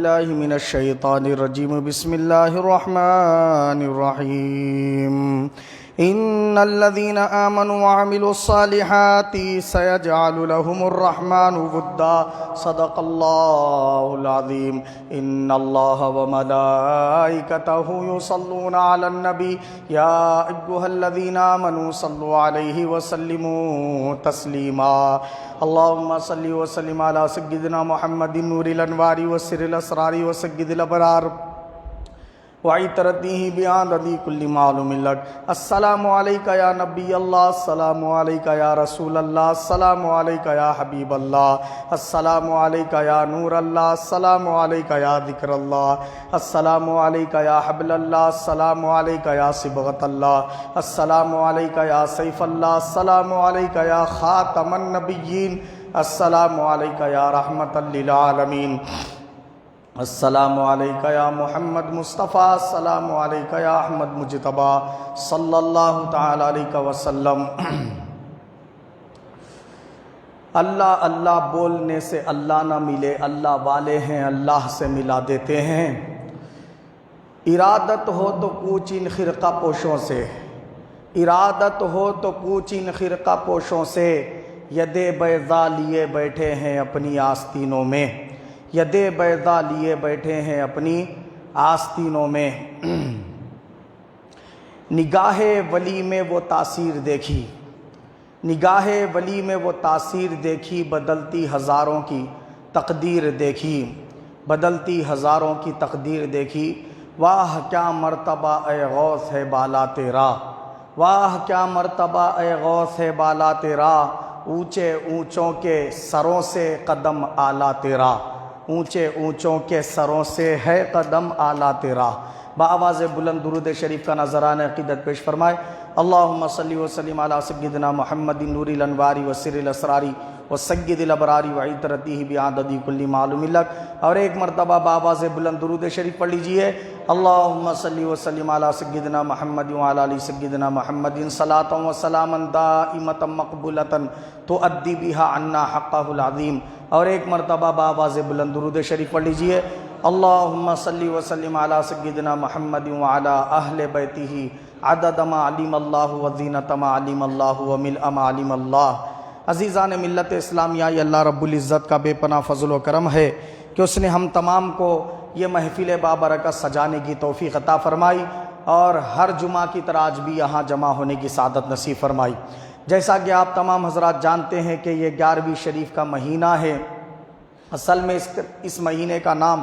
الله من الشيطان الرجيم بسم الله الرحمن الرحيم إن الذين آمنوا وعملوا الصالحات سيجعل لهم الرحمن ودا صدق الله العظيم إن الله وملائكته يصلون على النبي يا أيها الذين آمنوا صلوا عليه وسلموا تسليما اللهم صل وسلم على سيدنا محمد نور الأنوار وسر الأسرار وسيد الأبرار وعطرته بعدد كل معلوم لك السلام عليك يا نبي الله السلام عليك يا رسول الله السلام عليك يا حبيب الله السلام عليك يا نور الله السلام عليك يا ذكر الله السلام عليك يا حبل الله السلام عليك يا صبغة الله السلام عليك يا سيف الله السلام عليك يا خاتم النبيين السلام عليك يا رحمة للعالمين السلام علیکہ یا محمد مصطفیٰ السلام علیکہ یا احمد مجتبیٰ صلی اللہ تعالی علیہ وسلم اللہ اللہ بولنے سے اللہ نہ ملے، اللہ والے ہیں اللہ سے ملا دیتے ہیں۔ ارادت ہو تو کوچ ان خرقہ پوشوں سے، ارادت ہو تو کوچ ان خرقہ پوشوں سے، ید بیضا لیے بیٹھے ہیں اپنی آستینوں میں، ید بیضا لیے بیٹھے ہیں اپنی آستینوں میں۔ نگاہ ولی میں وہ تاثیر دیکھی، نگاہ ولی میں وہ تاثیر دیکھی، بدلتی ہزاروں کی تقدیر دیکھی، بدلتی ہزاروں کی تقدیر دیکھی۔ واہ کیا مرتبہ اے غوث ہے بالا تیرا، واہ کیا مرتبہ اے غوث ہے بالا تیرا، اونچے اونچوں کے سروں سے قدم اعلیٰ تیرا، اونچے اونچوں کے سروں سے ہے قدم اعلیٰ تیرا۔ بآواز بلند درود شریف کا نذرانہ عقیدت پیش فرمائے۔ اللہم صلی وسلم علی سیدنا محمد نور الانوار وسر الاسرار وسید الابرار وعطرتہ بعدد کل معلوم لک۔ اور ایک مرتبہ بآواز بلند درود شریف پڑھ لیجئے۔ اللہم صلی وسلم علی سیدنا محمد وعلی آل سیدنا محمد صلاۃ و سلاما دائمۃ مقبولۃ تؤدی بها عنا حقہ العظیم۔ اور ایک مرتبہ بآواز بلند درود شریف پڑھ لیجئے۔ اللہم صلی وسلم علی سیدنا محمد وعلی اہل بیتہ عدد ما علم اللہ وزینۃ ما علم اللہ وملء ما علم اللہ۔ عزیزان ملت اسلامیہ، یہ اللہ رب العزت کا بے پناہ فضل و کرم ہے کہ اس نے ہم تمام کو یہ محفل بابرکت سجانے کی توفیق عطا فرمائی اور ہر جمعہ کی طرح آج بھی یہاں جمع ہونے کی سعادت نصیب فرمائی۔ جیسا کہ آپ تمام حضرات جانتے ہیں کہ یہ 11ویں شریف کا مہینہ ہے۔ اصل میں اس مہینے کا نام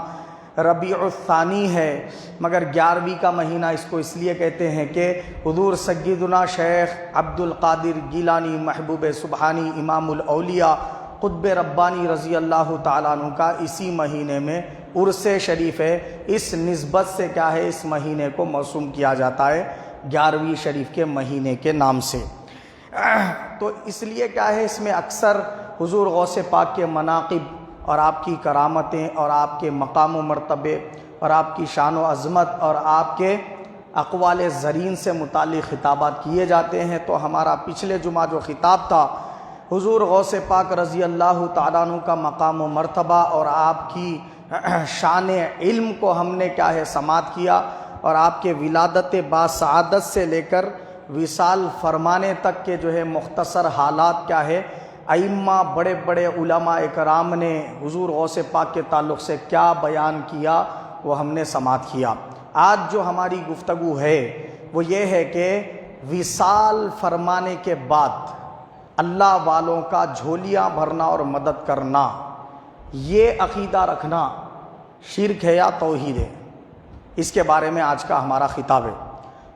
ربیع الثانی ہے، مگر 11ویں کا مہینہ اس کو اس لیے کہتے ہیں کہ حضور سیدنا شیخ عبد القادر گیلانی محبوب سبحانی امام الاولیاء قطب ربانی رضی اللہ تعالیٰ عنہ کا اسی مہینے میں عرس شریف ہے۔ اس نسبت سے کیا ہے، اس مہینے کو موسوم کیا جاتا ہے 11ویں شریف کے مہینے کے نام سے۔ تو اس لیے کیا ہے، اس میں اکثر حضور غوث پاک کے مناقب اور آپ کی کرامتیں اور آپ کے مقام و مرتبے اور آپ کی شان و عظمت اور آپ کے اقوال زرین سے متعلق خطابات کیے جاتے ہیں۔ تو ہمارا پچھلے جمعہ جو خطاب تھا حضور غوث پاک رضی اللہ تعالیٰ عنہ کا مقام و مرتبہ اور آپ کی شان علم کو ہم نے کیا ہے سماعت کیا، اور آپ کے ولادت باسعادت سے لے کر وصال فرمانے تک کے جو ہے مختصر حالات کیا ہے، ائمہ بڑے بڑے علماء اکرام نے حضور غوث پاک کے تعلق سے کیا بیان کیا وہ ہم نے سماعت کیا۔ آج جو ہماری گفتگو ہے وہ یہ ہے کہ وصال فرمانے کے بعد اللہ والوں کا جھولیاں بھرنا اور مدد کرنا، یہ عقیدہ رکھنا شرک ہے یا توحید ہے، اس کے بارے میں آج کا ہمارا خطاب ہے۔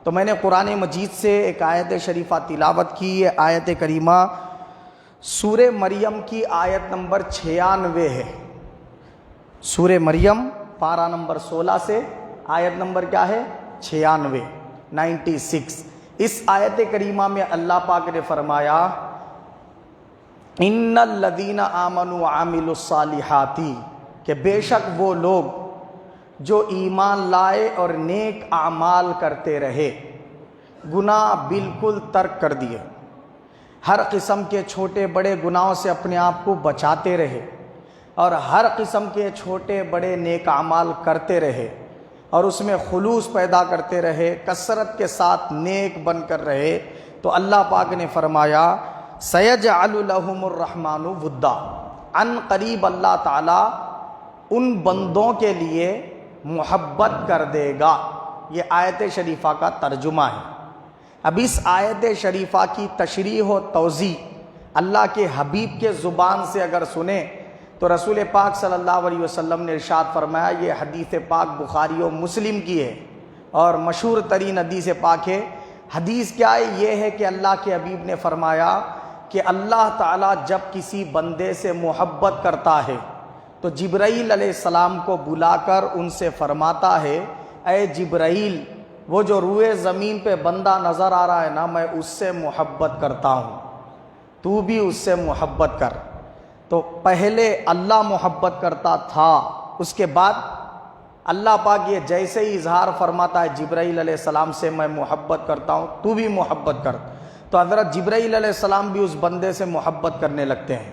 تو میں نے قرآن مجید سے ایک آیت شریفہ تلاوت کی، یہ آیت کریمہ سورہ مریم کی آیت نمبر 96 ہے۔ سورہ مریم پارہ نمبر 16 سے آیت نمبر کیا ہے 96۔ اس آیت کریمہ میں اللہ پاک نے فرمایا ان الذین آمنوا وعملوا الصالحات، کہ بے شک وہ لوگ جو ایمان لائے اور نیک اعمال کرتے رہے، گناہ بالکل ترک کر دیے، ہر قسم کے چھوٹے بڑے گناہوں سے اپنے آپ کو بچاتے رہے، اور ہر قسم کے چھوٹے بڑے نیک اعمال کرتے رہے اور اس میں خلوص پیدا کرتے رہے، کثرت کے ساتھ نیک بن کر رہے، تو اللہ پاک نے فرمایا سَيَجْعَلُ لَهُمُ الرَّحْمَنُ وُدًّا، عن قریب اللہ تعالیٰ ان بندوں کے لیے محبت کر دے گا۔ یہ آیت شریفہ کا ترجمہ ہے۔ اب اس آیت شریفہ کی تشریح و توضیح اللہ کے حبیب کے زبان سے اگر سنیں تو رسول پاک صلی اللہ علیہ وسلم نے ارشاد فرمایا، یہ حدیث پاک بخاری و مسلم کی ہے اور مشہور ترین حدیث پاک ہے۔ حدیث کیا ہے؟ یہ ہے کہ اللہ کے حبیب نے فرمایا کہ اللہ تعالیٰ جب کسی بندے سے محبت کرتا ہے تو جبرائیل علیہ السلام کو بلا کر ان سے فرماتا ہے، اے جبرائیل، وہ جو روئے زمین پہ بندہ نظر آ رہا ہے نا، میں اس سے محبت کرتا ہوں، تو بھی اس سے محبت کر۔ تو پہلے اللہ محبت کرتا تھا، اس کے بعد اللہ پاک یہ جیسے ہی اظہار فرماتا ہے جبرائیل علیہ السلام سے، میں محبت کرتا ہوں، تو بھی محبت کر، تو حضرت جبرائیل علیہ السلام بھی اس بندے سے محبت کرنے لگتے ہیں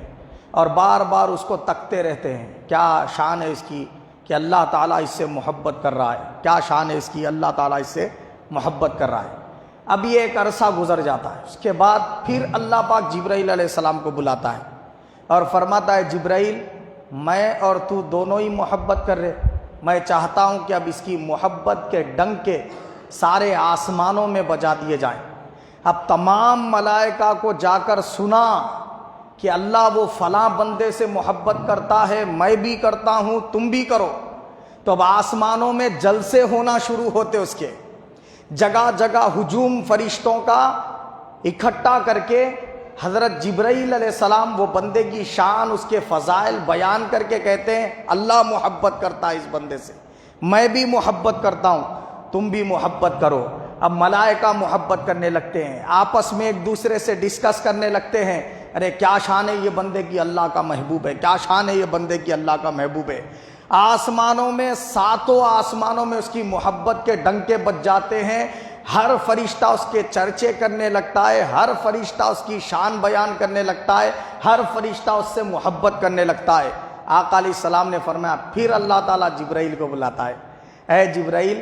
اور بار بار اس کو تکتے رہتے ہیں، کیا شان ہے اس کی کہ اللہ تعالیٰ اس سے محبت کر رہا ہے، کیا شان ہے اس کی، اللہ تعالیٰ اس سے محبت کر رہا ہے۔ اب یہ ایک عرصہ گزر جاتا ہے، اس کے بعد پھر اللہ پاک جبرائیل علیہ السلام کو بلاتا ہے اور فرماتا ہے، جبرائیل، میں اور تو دونوں ہی محبت کر رہے، میں چاہتا ہوں کہ اب اس کی محبت کے ڈنکے سارے آسمانوں میں بجا دیے جائیں۔ اب تمام ملائکہ کو جا کر سنا کہ اللہ وہ فلاں بندے سے محبت کرتا ہے، میں بھی کرتا ہوں، تم بھی کرو، تو اب آسمانوں میں جلسے ہونا شروع ہوتے، اس کے جگہ جگہ ہجوم فرشتوں کا اکٹھا کر کے حضرت جبرائیل علیہ السلام وہ بندے کی شان، اس کے فضائل بیان کر کے کہتے ہیں، اللہ محبت کرتا ہے اس بندے سے، میں بھی محبت کرتا ہوں، تم بھی محبت کرو۔ اب ملائکہ محبت کرنے لگتے ہیں، آپس میں ایک دوسرے سے ڈسکس کرنے لگتے ہیں، ارے کیا شان ہے یہ بندے کی، اللہ کا محبوب ہے، کیا شان ہے یہ بندے کی، اللہ کا محبوب ہے۔ آسمانوں میں، ساتوں آسمانوں میں اس کی محبت کے ڈنکے بج جاتے ہیں، ہر فرشتہ اس کے چرچے کرنے لگتا ہے، ہر فرشتہ اس کی شان بیان کرنے لگتا ہے، ہر فرشتہ اس سے محبت کرنے لگتا ہے۔ آقا علیہ السلام نے فرمایا، پھر اللہ تعالیٰ جبرائیل کو بلاتا ہے، اے جبرائیل،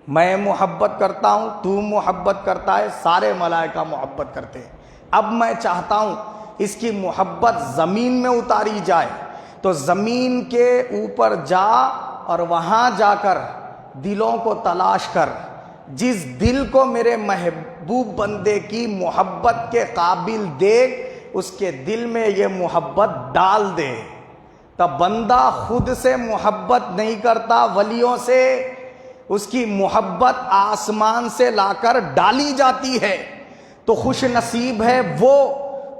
میں محبت کرتا ہوں، تو محبت کرتا ہے، سارے ملائکہ محبت کرتے ہیں، اب میں چاہتا ہوں اس کی محبت زمین میں اتاری جائے، تو زمین کے اوپر جا اور وہاں جا کر دلوں کو تلاش کر، جس دل کو میرے محبوب بندے کی محبت کے قابل دیکھ، اس کے دل میں یہ محبت ڈال دے۔ تب بندہ خود سے محبت نہیں کرتا ولیوں سے، اس کی محبت آسمان سے لا کر ڈالی جاتی ہے۔ تو خوش نصیب ہے وہ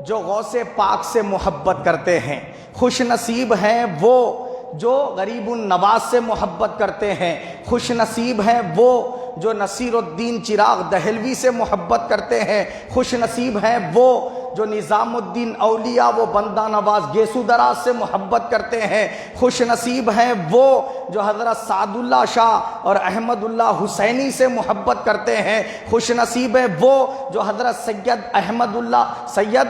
جو غوث پاک سے محبت کرتے ہیں، خوش نصیب ہیں وہ جو غریب النواز سے محبت کرتے ہیں، خوش نصیب ہیں وہ جو نصیر الدین چراغ دہلوی سے محبت کرتے ہیں، خوش نصیب ہیں وہ جو نظام الدین اولیاء وہ بندہ نواز گیسو دراز سے محبت کرتے ہیں، خوش نصیب ہیں وہ جو حضرت سعد اللہ شاہ اور احمد اللہ حسینی سے محبت کرتے ہیں، خوش نصیب ہے وہ جو حضرت سید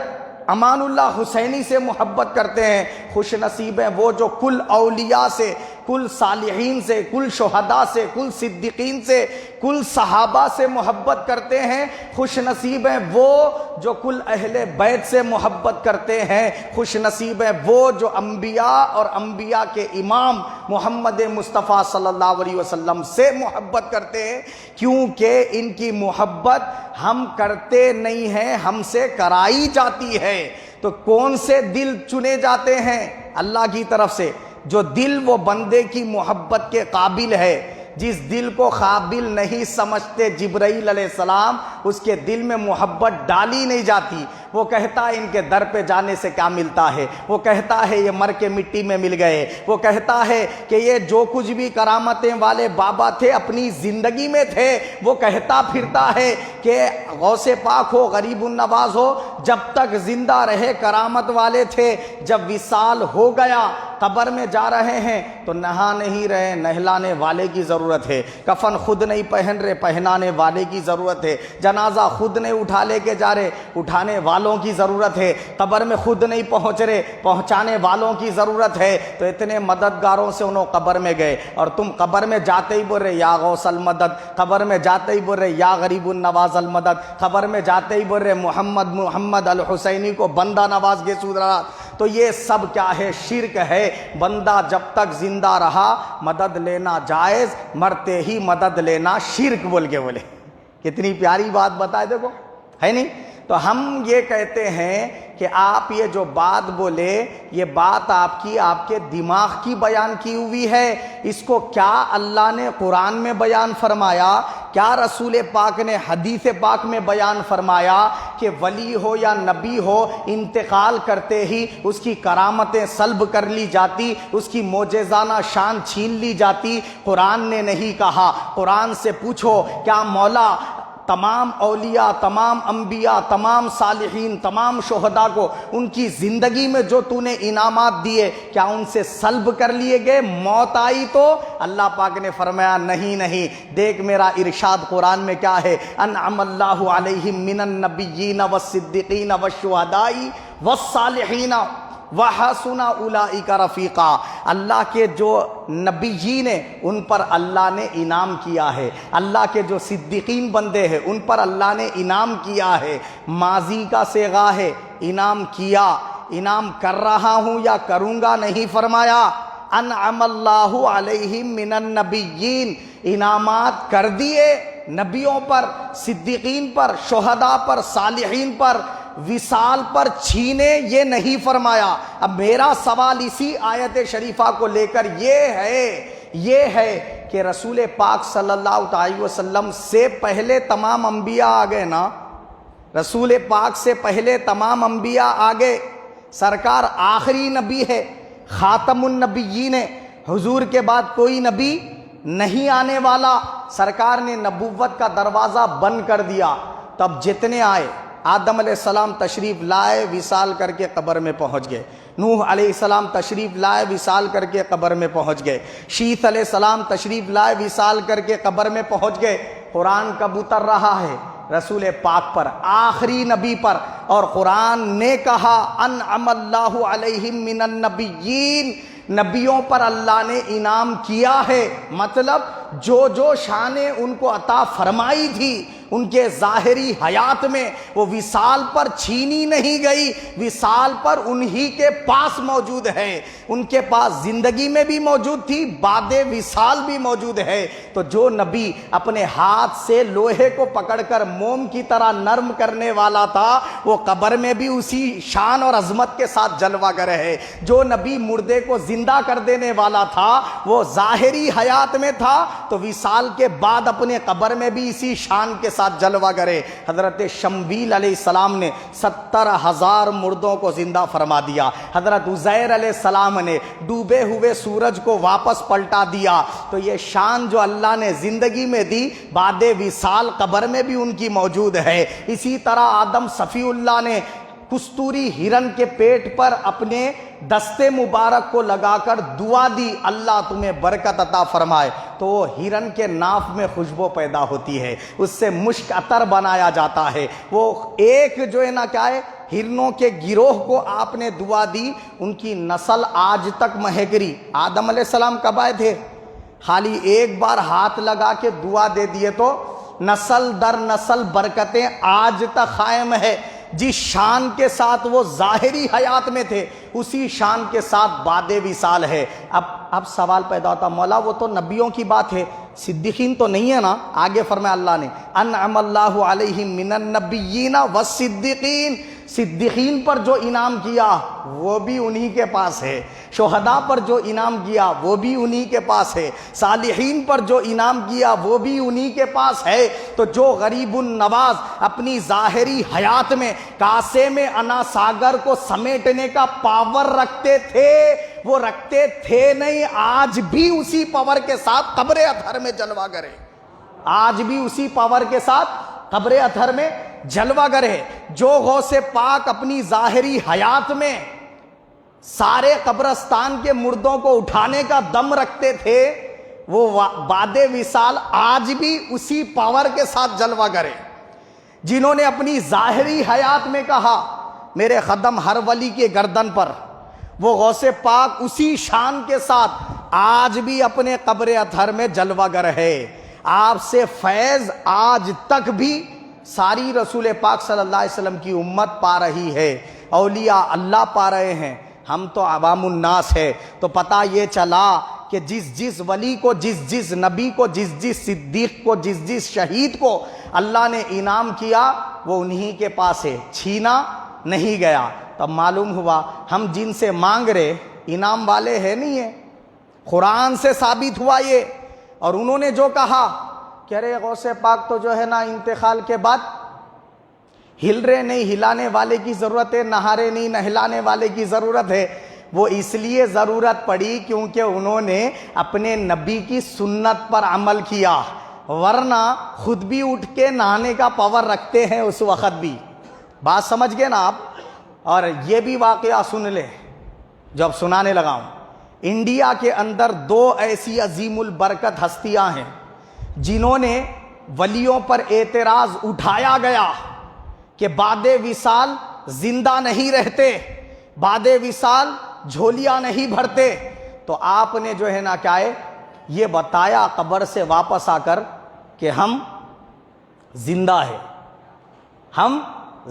امان اللہ حسینی سے محبت کرتے ہیں، خوش نصیب ہیں وہ جو کل اولیاء سے، کل صالحین سے، کل شہداء سے، کل صدیقین سے، کل صحابہ سے محبت کرتے ہیں، خوش نصیب ہیں وہ جو کل اہل بیت سے محبت کرتے ہیں، خوش نصیب ہیں وہ جو انبیاء اور انبیاء کے امام محمد مصطفیٰ صلی اللہ علیہ وسلم سے محبت کرتے ہیں، کیونکہ ان کی محبت ہم کرتے نہیں ہیں، ہم سے کرائی جاتی ہے۔ تو کون سے دل چنے جاتے ہیں؟ اللہ کی طرف سے، جو دل وہ بندے کی محبت کے قابل ہے۔ جس دل کو قابل نہیں سمجھتے جبرائیل علیہ السلام، اس کے دل میں محبت ڈالی نہیں جاتی۔ وہ کہتا ہے ان کے در پہ جانے سے کیا ملتا ہے، وہ کہتا ہے یہ مر کے مٹی میں مل گئے، وہ کہتا ہے کہ یہ جو کچھ بھی کرامتیں والے بابا تھے اپنی زندگی میں تھے، وہ کہتا پھرتا ہے کہ غوث پاک ہو، غریب النواز ہو، جب تک زندہ رہے کرامت والے تھے، جب وصال ہو گیا قبر میں جا رہے ہیں تو نہا نہیں رہے، نہلانے والے کی ضرورت ہے، کفن خود نہیں پہن رہے، پہنانے والے کی ضرورت ہے، جنازہ خود نہیں اٹھا لے کے جا رہے، اٹھانے والوں کی ضرورت ہے، قبر میں خود نہیں پہنچ رہے، پہنچانے والوں کی ضرورت ہے۔ تو اتنے مددگاروں سے انہوں قبر میں گئے، اور تم قبر میں جاتے ہی بول رہے یا غوث المدد، قبر میں جاتے ہی بول رہے یا غریب النواز المدد، قبر میں جاتے ہی بول رہے محمد الحسینی کو بندہ نواز کے سودرا۔ تو یہ سب کیا ہے؟ شرک ہے۔ بندہ جب تک زندہ رہا مدد لینا جائز، مرتے ہی مدد لینا شرک بول کے بولے۔ کتنی پیاری بات بتائے، دیکھو ہے نہیں؟ تو ہم یہ کہتے ہیں کہ آپ یہ جو بات بولے، یہ بات آپ کے دماغ کی بیان کی ہوئی ہے۔ اس کو کیا اللہ نے قرآن میں بیان فرمایا؟ کیا رسول پاک نے حدیث پاک میں بیان فرمایا کہ ولی ہو یا نبی ہو، انتقال کرتے ہی اس کی کرامتیں سلب کر لی جاتی، اس کی معجزانہ شان چھین لی جاتی؟ قرآن نے نہیں کہا۔ قرآن سے پوچھو، کیا مولا تمام اولیاء، تمام انبیاء، تمام صالحین، تمام شہداء کو ان کی زندگی میں جو تو نے انعامات دیے، کیا ان سے سلب کر لیے گئے؟ موت آئی تو اللہ پاک نے فرمایا نہیں۔ دیکھ میرا ارشاد قرآن میں کیا ہے، انعم اللہ علیہم من النبیین والصدیقین والشہداء والصالحین وحسن اولئک رفیقا۔ اللہ کے جو نبیین ہیں ان پر اللہ نے انعام کیا ہے، اللہ کے جو صدیقین بندے ہیں ان پر اللہ نے انعام کیا ہے۔ ماضی کا صیغہ ہے، انعام کیا، انعام کر رہا ہوں یا کروں گا نہیں فرمایا۔ انعم اللہ علیہم من النبیین، انعامات کر دیے نبیوں پر، صدیقین پر، شہداء پر، صالحین پر، وصال پر چھینے یہ نہیں فرمایا۔ اب میرا سوال اسی آیت شریفہ کو لے کر یہ ہے کہ رسول پاک صلی اللہ علیہ وسلم سے پہلے تمام انبیاء آ گئے نا، رسول پاک سے پہلے تمام انبیاء آ گئے، سرکار آخری نبی ہے، خاتم النبیین ہے، حضور کے بعد کوئی نبی نہیں آنے والا۔ سرکار نے نبوت کا دروازہ بند کر دیا، تب جتنے آئے، آدم علیہ السلام تشریف لائے، وصال کر کے قبر میں پہنچ گئے، نوح علیہ السلام تشریف لائے، وصال کر کے قبر میں پہنچ گئے، شیث علیہ السلام تشریف لائے، وصال کر کے قبر میں پہنچ گئے۔ قرآن کب اتر رہا ہے؟ رسول پاک پر، آخری نبی پر، اور قرآن نے کہا انعم اللہ علیہم من النبیین، نبیوں پر اللہ نے انعام کیا ہے، مطلب جو شانیں ان کو عطا فرمائی تھی ان کے ظاہری حیات میں، وہ وصال پر چھینی نہیں گئی، وصال پر انہی کے پاس موجود ہے، ان کے پاس زندگی میں بھی موجود تھی، بعد وصال بھی موجود ہے۔ تو جو نبی اپنے ہاتھ سے لوہے کو پکڑ کر موم کی طرح نرم کرنے والا تھا، وہ قبر میں بھی اسی شان اور عظمت کے ساتھ جلوہ گر ہے۔ جو نبی مردے کو زندہ کر دینے والا تھا، وہ ظاہری حیات میں تھا تو وصال کے بعد اپنے قبر میں بھی اسی شان کے ساتھ جلوہ کرے۔ حضرت شمویل علیہ السلام نے 70,000 مردوں کو زندہ فرما دیا، حضرت عزیر علیہ السلام نے ڈوبے ہوئے سورج کو واپس پلٹا دیا۔ تو یہ شان جو اللہ نے زندگی میں دی، بعد وصال قبر میں بھی ان کی موجود ہے۔ اسی طرح آدم صفی اللہ نے کستوری ہرن کے پیٹ پر اپنے دستے مبارک کو لگا کر دعا دی، اللہ تمہیں برکت عطا فرمائے، تو وہ ہرن کے ناف میں خوشبو پیدا ہوتی ہے، اس سے مشک عطر بنایا جاتا ہے۔ وہ ایک جو ہے نا کیا ہے، ہرنوں کے گروہ کو آپ نے دعا دی، ان کی نسل آج تک مہک رہی۔ آدم علیہ السلام کب آئے تھے؟ خالی ایک بار ہاتھ لگا کے دعا دے دیے تو نسل در نسل برکتیں آج تک قائم ہے۔ جس شان کے ساتھ وہ ظاہری حیات میں تھے، اسی شان کے ساتھ بعد وصال ہے۔ اب سوال پیدا ہوتا، مولا وہ تو نبیوں کی بات ہے، صدیقین تو نہیں ہے نا؟ آگے فرمایا اللہ نے انعم اللہ علیہم من النبیین والصدیقین، صدیقین پر جو انعام کیا وہ بھی انہی کے پاس ہے، شہداء پر جو انعام کیا وہ بھی انہی کے پاس ہے، صالحین پر جو انعام کیا وہ بھی انہی کے پاس ہے۔ تو جو غریب النواز اپنی ظاہری حیات میں کاسے میں انا ساگر کو سمیٹنے کا پاور رکھتے تھے، وہ رکھتے تھے نہیں، آج بھی اسی پاور کے ساتھ قبر اطہر میں جلوہ گر ہے، آج بھی اسی پاور کے ساتھ قبر اطہر میں جلوہ گر ہے۔ جو غوث پاک اپنی ظاہری حیات میں سارے قبرستان کے مردوں کو اٹھانے کا دم رکھتے تھے، وہ بعد وصال آج بھی اسی پاور کے ساتھ جلوہ کرے، جنہوں نے اپنی ظاہری حیات میں کہا میرے قدم ہر ولی کے گردن پر، وہ غوث پاک اسی شان کے ساتھ آج بھی اپنے قبر اطہر میں جلوہ گر ہے۔ آپ سے فیض آج تک بھی ساری رسول پاک صلی اللہ علیہ وسلم کی امت پا رہی ہے، اولیاء اللہ پا رہے ہیں، ہم تو عوام الناس ہے۔ تو پتہ یہ چلا کہ جس ولی کو، جس نبی کو، جس صدیق کو، جس شہید کو اللہ نے انعام کیا وہ انہی کے پاس ہے، چھینا نہیں گیا۔ تب معلوم ہوا ہم جن سے مانگ رہے انعام والے ہیں نہیں ہیں، قرآن سے ثابت ہوا یہ۔ اور انہوں نے جو کہا کہ ارے غوث پاک تو جو ہے نا انتقال کے بعد ہل رہے نہیں، ہلانے والے کی ضرورت ہے، نہارے نہیں، نہلانے والے کی ضرورت ہے، وہ اس لیے ضرورت پڑی کیونکہ انہوں نے اپنے نبی کی سنت پر عمل کیا، ورنہ خود بھی اٹھ کے نہانے کا پاور رکھتے ہیں اس وقت بھی۔ بات سمجھ گئے نا آپ؟ اور یہ بھی واقعہ سن لیں جو اب سنانے لگا ہوں۔ انڈیا کے اندر 2 ایسی عظیم البرکت ہستیاں ہیں جنہوں نے ولیوں پر اعتراض اٹھایا گیا کہ بعد وصال زندہ نہیں رہتے، بعد وصال جھولیاں نہیں بھرتے، تو آپ نے جو ہے نا کیا ہے یہ بتایا قبر سے واپس آ کر کہ ہم زندہ ہیں، ہم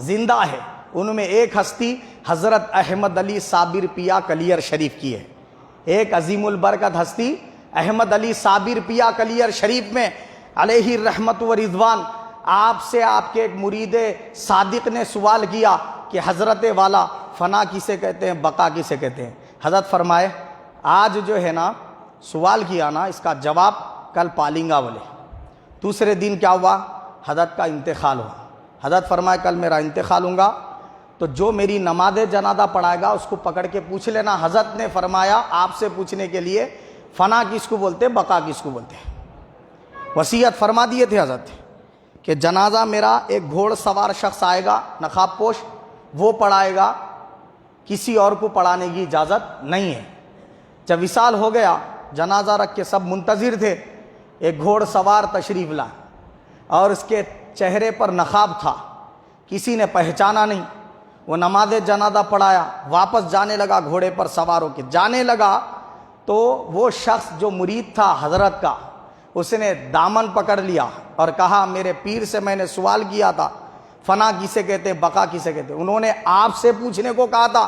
زندہ ہیں۔ ان میں ایک ہستی حضرت احمد علی صابر پیا کلیر شریف کی ہے، ایک عظیم البرکت ہستی احمد علی صابر پیا کلیر شریف میں علیہ الرحمت و رضوان، آپ سے آپ کے ایک مرید صادق نے سوال کیا کہ حضرت والا فنا کسے کہتے ہیں، بقا کسے کہتے ہیں؟ حضرت فرمائے آج جو ہے نا سوال کیا نا اس کا جواب کل پالیں گا بولے۔ دوسرے دن کیا ہوا؟ حضرت کا انتقال ہوا۔ حضرت فرمائے کل میرا انتقال ہوگا تو جو میری نماز جنازہ پڑھائے گا اس کو پکڑ کے پوچھ لینا۔ حضرت نے فرمایا آپ سے پوچھنے کے لیے فنا کس کو بولتے، بقا کس کو بولتے ہیں؟ وصیت فرما دیے تھے حضرت کہ جنازہ میرا ایک گھوڑ سوار شخص آئے گا نقاب پوش، وہ پڑھائے گا، کسی اور کو پڑھانے کی اجازت نہیں ہے۔ جب وصال ہو گیا جنازہ رکھ کے سب منتظر تھے، ایک گھوڑ سوار تشریف لا اور اس کے چہرے پر نقاب تھا، کسی نے پہچانا نہیں۔ وہ نماز جنازہ پڑھایا، واپس جانے لگا گھوڑے پر سوار ہو کے جانے لگا تو وہ شخص جو مرید تھا حضرت کا، اس نے دامن پکڑ لیا اور کہا میرے پیر سے میں نے سوال کیا تھا فنا کسے کہتے ہیں، بقا کسے کہتے ہیں؟ انہوں نے آپ سے پوچھنے کو کہا تھا،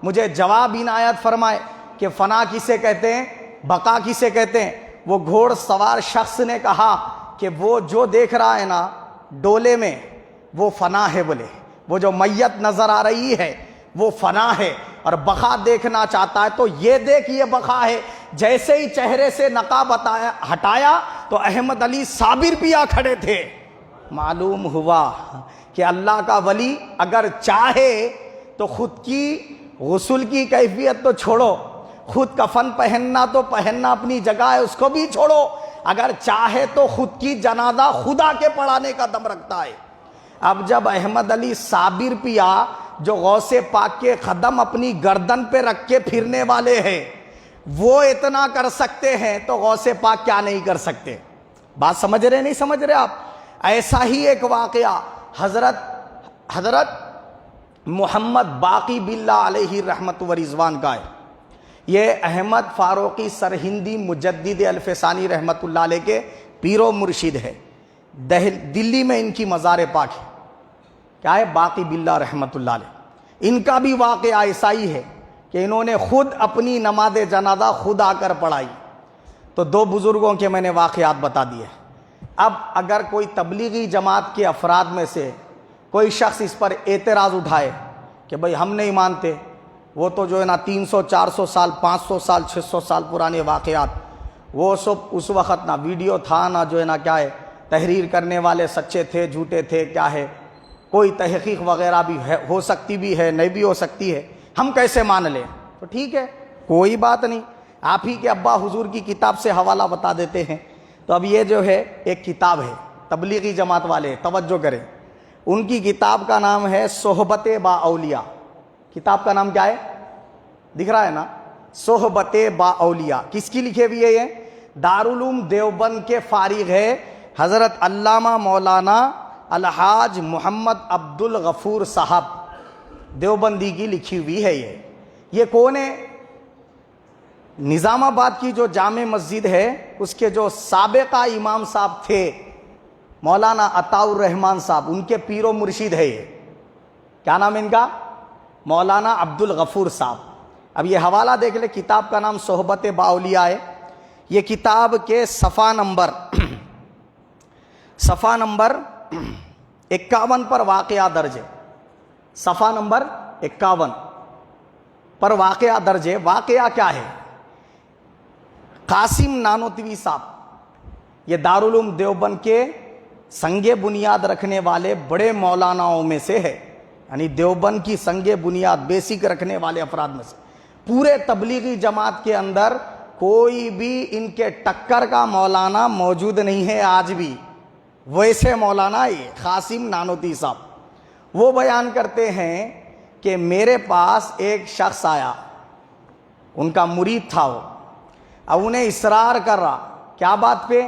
مجھے جواب عنایت فرمائے کہ فنا کسے کہتے ہیں، بقا کسے کہتے ہیں؟ وہ گھوڑ سوار شخص نے کہا کہ وہ جو دیکھ رہا ہے نا ڈولے میں وہ فنا ہے بولے، وہ جو میت نظر آ رہی ہے وہ فنا ہے، اور بقا دیکھنا چاہتا ہے تو یہ دیکھ یہ بقا ہے۔ جیسے ہی چہرے سے نقاب ہٹایا تو احمد علی صابر پیا کھڑے تھے۔ معلوم ہوا کہ اللہ کا ولی اگر چاہے تو خود کی غسل کی کیفیت تو چھوڑو، خود کفن پہننا تو پہننا اپنی جگہ ہے، اس کو بھی چھوڑو، اگر چاہے تو خود کی جنازہ خدا کے پڑھانے کا دم رکھتا ہے۔ اب جب احمد علی صابر پیا جو غوث پاک کے قدم اپنی گردن پہ رکھ کے پھرنے والے ہیں وہ اتنا کر سکتے ہیں تو غوث پاک کیا نہیں کر سکتے؟ بات سمجھ رہے نہیں سمجھ رہے آپ؟ ایسا ہی ایک واقعہ حضرت محمد باقی باللہ علیہ رحمت و رضوان کا ہے۔ یہ احمد فاروقی سرہندی مجدد الفسانی رحمت اللہ علیہ کے پیر و مرشد ہے، دلی میں ان کی مزار پاک ہے۔ کیا ہے؟ باقی باللہ رحمت اللہ علیہ۔ ان کا بھی واقعہ ایسا ہی ہے کہ انہوں نے خود اپنی نماز جنازہ خود آ کر پڑھائی۔ تو 2 بزرگوں کے میں نے واقعات بتا دیے۔ اب اگر کوئی تبلیغی جماعت کے افراد میں سے کوئی شخص اس پر اعتراض اٹھائے کہ بھئی ہم نہیں مانتے، وہ تو جو ہے نا 300 400 سال 500 سال 600 سال پرانے واقعات، وہ سب اس وقت نہ ویڈیو تھا نہ جو ہے نا کیا ہے تحریر کرنے والے سچے تھے جھوٹے تھے، کیا ہے کوئی تحقیق وغیرہ بھی ہے، ہو سکتی بھی ہے نہیں بھی ہو سکتی ہے، ہم کیسے مان لیں؟ تو ٹھیک ہے کوئی بات نہیں، آپ ہی کے ابا حضور کی کتاب سے حوالہ بتا دیتے ہیں۔ تو اب یہ جو ہے ایک کتاب ہے، تبلیغی جماعت والے توجہ کریں، ان کی کتاب کا نام ہے صحبت با اولیاء۔ کتاب کا نام کیا ہے؟ دکھ رہا ہے نا, صحبت با اولیاء کس کی لکھے ہوئی ہے؟ یہ دارالعلوم دیوبند کے فارغ ہے حضرت علامہ مولانا الحاج محمد عبد الغفور صاحب دیوبندی کی لکھی ہوئی ہے. یہ کون ہے؟ نظام آباد کی جو جامع مسجد ہے اس کے جو سابقہ امام صاحب تھے مولانا عطاء الرحمان صاحب, ان کے پیر و مرشد ہے. یہ کیا نام ہے ان کا؟ مولانا عبد الغفور صاحب. اب یہ حوالہ دیکھ لیں, کتاب کا نام صحبت با اولیاء ہے. یہ کتاب کے صفحہ نمبر 51 پر واقعہ درج ہے. صفحہ نمبر 51 پر واقعہ درج ہے. واقعہ کیا ہے؟ قاسم نانوتوی صاحب یہ دارالعلوم دیوبند کے سنگ بنیاد رکھنے والے بڑے مولاناؤں میں سے ہے, یعنی دیوبند کی سنگ بنیاد بیسک رکھنے والے افراد میں سے. پورے تبلیغی جماعت کے اندر کوئی بھی ان کے ٹکر کا مولانا موجود نہیں ہے آج بھی. ویسے مولانا یہ قاسم نانوتوی صاحب, وہ بیان کرتے ہیں کہ میرے پاس ایک شخص آیا, ان کا مرید تھا وہ. اب انہیں اصرار کر رہا کیا بات پہ؟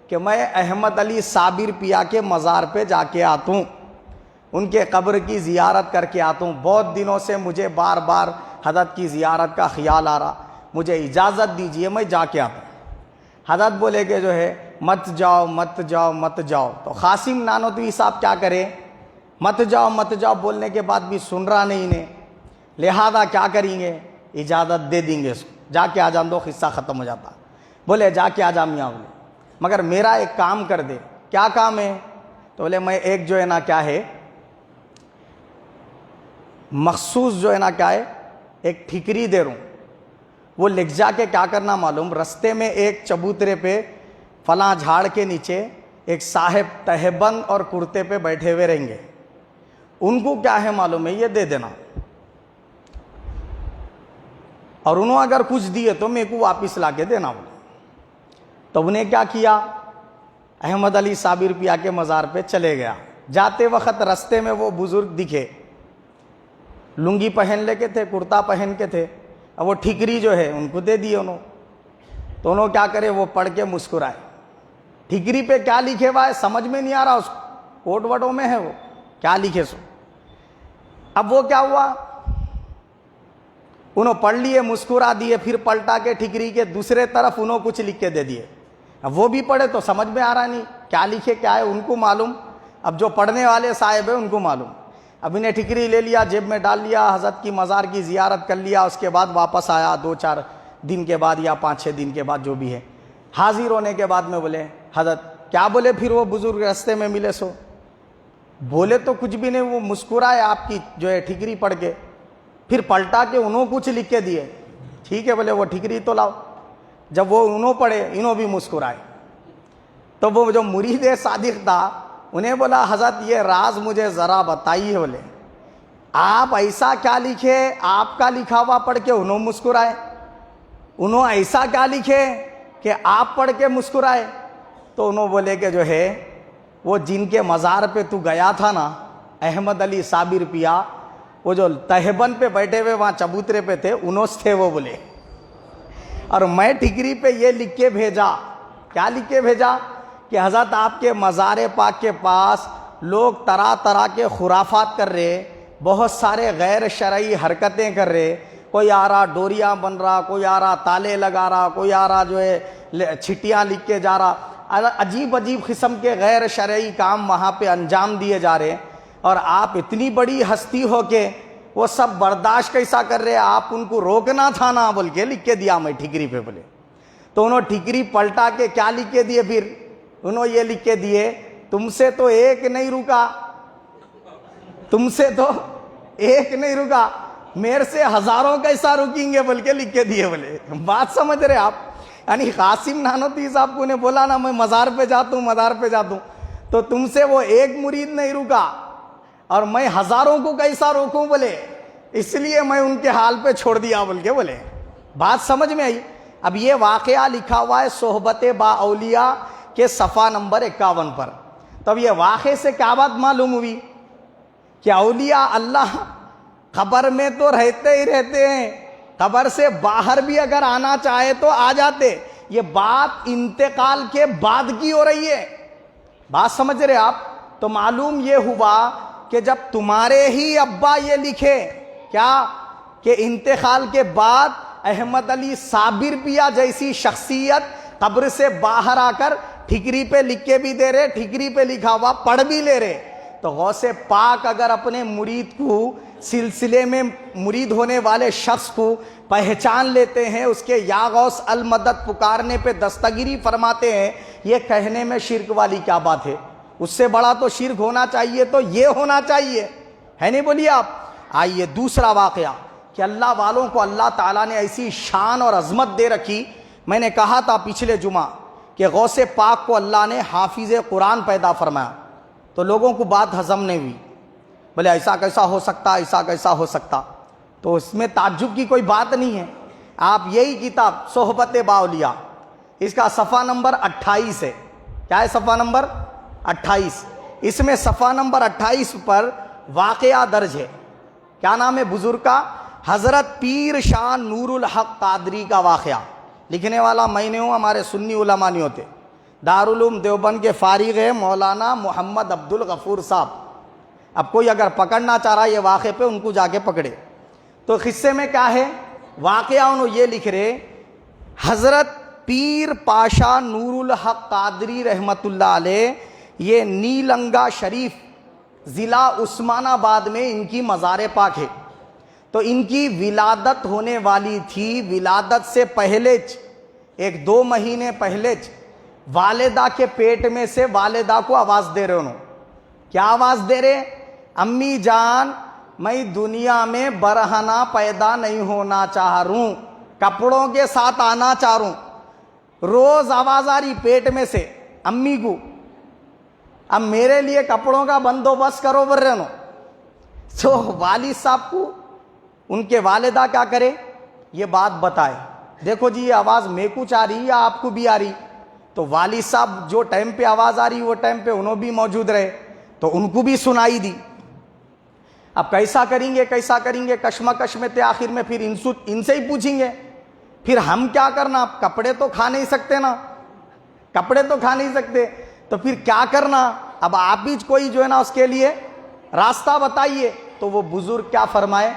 کہ میں احمد علی صابر پیا کے مزار پہ جا کے آتا ہوں, ان کے قبر کی زیارت کر کے آتا ہوں. بہت دنوں سے مجھے بار بار حضرت کی زیارت کا خیال آ رہا, مجھے اجازت دیجئے میں جا کے آتا ہوں. حضرت بولے کہ جو ہے مت جاؤ مت جاؤ مت جاؤ. تو قاسم نانوتوی صاحب کیا کرے؟ مت جاؤ بولنے کے بعد بھی سن رہا نہیں انہیں, لہذا کیا کریں گے؟ اجازت دے دیں گے اس کو, جا کے آ جان دو, قصہ ختم ہو جاتا. بولے جا کے آ جا میاں, بولے مگر میرا ایک کام کر دے. کیا کام ہے؟ تو بولے میں ایک جو ہے نا کیا ہے مخصوص جو ہے نا کیا ہے ایک ٹھیکری دے رہا ہوں, وہ لکھ جا کے کیا کرنا معلوم, رستے میں ایک چبوترے پہ فلاں جھاڑ کے نیچے ایک صاحب تہبند اور کرتے پہ بیٹھے ہوئے رہیں گے, ان کو کیا ہے معلوم ہے, یہ دے دینا, اور انہوں اگر کچھ دیے تو میرے کو واپس لا کے دینا. بولے تو انہیں کیا کیا, احمد علی صابر پیا کے مزار پہ چلے گیا. جاتے وقت رستے میں وہ بزرگ دکھے, لنگی پہن لے کے تھے, کرتا پہن کے تھے. اب وہ ٹھیکری جو ہے ان کو دے دیے انہوں. تو انہوں کیا کرے, وہ پڑھ کے مسکرائے. ٹھیکری پہ کیا لکھے ہوا ہے سمجھ میں نہیں آ رہا اس کو, کوٹ وٹوں میں ہے وہ کیا لکھے سو. اب وہ کیا ہوا, انہوں پڑھ لیے, مسکرا دیے, پھر پلٹا کے ٹھیکری کے دوسرے طرف انہوں کچھ لکھ کے دے دیے. اب وہ بھی پڑھے تو سمجھ میں آ رہا نہیں کیا لکھے کیا ہے, ان کو معلوم, اب جو پڑھنے والے صاحب ہیں ان کو معلوم. اب انہیں ٹھیکری لے لیا, جیب میں ڈال لیا, حضرت کی مزار کی زیارت کر لیا. اس کے بعد واپس آیا 2-4 دن کے بعد یا 5-6 دن کے بعد جو بھی ہے. حاضر ہونے کے بعد میں بولے حضرت کیا بولے, پھر وہ بزرگ راستے میں ملے سو. بولے تو کچھ بھی نہیں, وہ مسکرائے آپ کی جو ہے ٹھیکری پڑھ کے, پھر پلٹا کے انہوں کچھ لکھ کے دیے. ٹھیک ہے, بولے وہ ٹھیکری تو لاؤ. جب وہ انہوں پڑھے انہوں بھی مسکرائے. تو وہ جو مرید صادق تھا انہیں بولا حضرت یہ راز مجھے ذرا بتائیے. بولے آپ ایسا کیا لکھے, آپ کا لکھا ہوا پڑھ کے انہوں مسکرائے, انہوں ایسا کیا لکھے کہ آپ پڑھ کے مسکرائے. تو انہوں بولے کہ جو ہے وہ جن کے مزار پہ تو گیا تھا نا احمد علی صابر پیا, وہ جو تہبند پہ بیٹھے ہوئے وہاں چبوترے پہ تھے انہوں تھے وہ. بولے اور میں ٹھیکری پہ یہ لکھ کے بھیجا. کیا لکھ کے بھیجا کہ حضرت آپ کے مزار پاک کے پاس لوگ طرح طرح کے خرافات کر رہے, بہت سارے غیر شرعی حرکتیں کر رہے. کوئی آ رہا ڈوریاں بن رہا, کوئی آ رہا تالے لگا رہا, کوئی آ رہا جو ہے چھٹیاں لکھ کے جا رہا. عجیب عجیب قسم کے غیر شرعی کام وہاں پہ انجام دیے جا رہے. اور آپ اتنی بڑی ہستی ہو کے وہ سب برداشت کیسا کر رہے, آپ ان کو روکنا تھا نا, بول کے لکھ کے دیا میں ٹھیکری پہ. بولے تو انہوں ٹھیکری پلٹا کے کیا لکھ کے دیے, پھر انہوں یہ لکھ کے دیے تم سے تو ایک نہیں رکا, تم سے تو ایک نہیں رکا, میرے سے ہزاروں کیسا رکیں گے بول کے لکھ کے دیے. بولے بات سمجھ رہے آپ, یعنی قاسم نانوتوی صاحب کو نے بولا نا میں مزار پہ جاتا ہوں, مزار پہ جاتا ہوں, تو تم سے وہ ایک مرید نہیں رکا اور میں ہزاروں کو کیسا روکوں. بولے اس لیے میں ان کے حال پہ چھوڑ دیا بول کے. بولے بات سمجھ میں آئی. اب یہ واقعہ لکھا ہوا ہے صحبت با اولیاء کے صفحہ نمبر 51 پر. تب یہ واقعے سے کیا بات معلوم ہوئی کہ اولیاء اللہ قبر میں تو رہتے ہی رہتے ہیں, قبر سے باہر بھی اگر آنا چاہے تو آ جاتے. یہ بات انتقال کے بعد کی ہو رہی ہے. بات سمجھ رہے آپ؟ تو معلوم یہ ہوا کہ جب تمہارے ہی ابا یہ لکھے کیا کہ انتقال کے بعد احمد علی صابر پیا جیسی شخصیت قبر سے باہر آ کر ٹھکری پہ لکھ کے بھی دے رہے, ٹھکری پہ لکھا ہوا پڑھ بھی لے رہے, تو غوث پاک اگر اپنے مرید کو سلسلے میں مرید ہونے والے شخص کو پہچان لیتے ہیں, اس کے یا غوث المدد پکارنے پہ دستگیری فرماتے ہیں, یہ کہنے میں شرک والی کیا بات ہے؟ اس سے بڑا تو شرک ہونا چاہیے تو یہ ہونا چاہیے, ہے نہیں بولیے آپ. آئیے دوسرا واقعہ کہ اللہ والوں کو اللہ تعالیٰ نے ایسی شان اور عظمت دے رکھی. میں نے کہا تھا پچھلے جمعہ کہ غوث پاک کو اللہ نے حافظ قرآن پیدا فرمایا, تو لوگوں کو بات ہضم نہیں ہوئی, بولے ایسا کیسا ہو سکتا, ایسا کیسا ہو سکتا. تو اس میں تعجب کی کوئی بات نہیں ہے. آپ یہی کتاب صحبت باولیاء, اس کا صفحہ نمبر 28 ہے. کیا ہے صفحہ نمبر 28؟ اس میں صفحہ نمبر 28 پر واقعہ درج ہے. کیا نام ہے بزرگ کا؟ حضرت پیر شاہ نور الحق قادری کا واقعہ. لکھنے والا میں نے ہوں, ہمارے سنی علماء نہیں ہوتے. دارالعلوم دیوبند کے فارغ ہے مولانا محمد عبد الغفور صاحب. اب کوئی اگر پکڑنا چاہ رہا ہے یہ واقعے پہ, ان کو جا کے پکڑے. تو قصے میں کیا ہے واقعہ؟ انہوں یہ لکھ رہے, حضرت پیر پاشا نور الحق قادری رحمت اللہ علیہ, یہ نیلنگا شریف ضلع عثمان آباد میں ان کی مزار پاک ہے. تو ان کی ولادت ہونے والی تھی. ولادت سے پہلے 1-2 مہینے پہلے والدہ کے پیٹ میں سے والدہ کو آواز دے رہے. انہوں کیا آواز دے رہے؟ امی جان میں دنیا میں برہنہ پیدا نہیں ہونا چاہ رہا ہوں, کپڑوں کے ساتھ آنا چاہ رہا ہوں. روز آواز آ رہی پیٹ میں سے امی کو, اب میرے لیے کپڑوں کا بندوبست کرو بر رہے. تو والد صاحب کو ان کے والدہ کیا کرے, یہ بات بتائے, دیکھو جی یہ آواز میں کچھ آ رہی یا آپ کو بھی آ رہی. تو والد صاحب جو ٹائم پہ آواز آ رہی وہ ٹائم پہ انہوں بھی موجود رہے, تو ان کو بھی سنائی دی. اب کیسا کریں گے کیسا کریں گے, کشمکش میں تھے. آخر میں پھر ان سے ہی پوچھیں گے, پھر ہم کیا کرنا, کپڑے تو کھا نہیں سکتے نا, کپڑے تو کھا نہیں سکتے, تو پھر کیا کرنا. اب آپ ہی کوئی جو ہے نا اس کے لیے راستہ بتائیے. تو وہ بزرگ کیا فرمائے,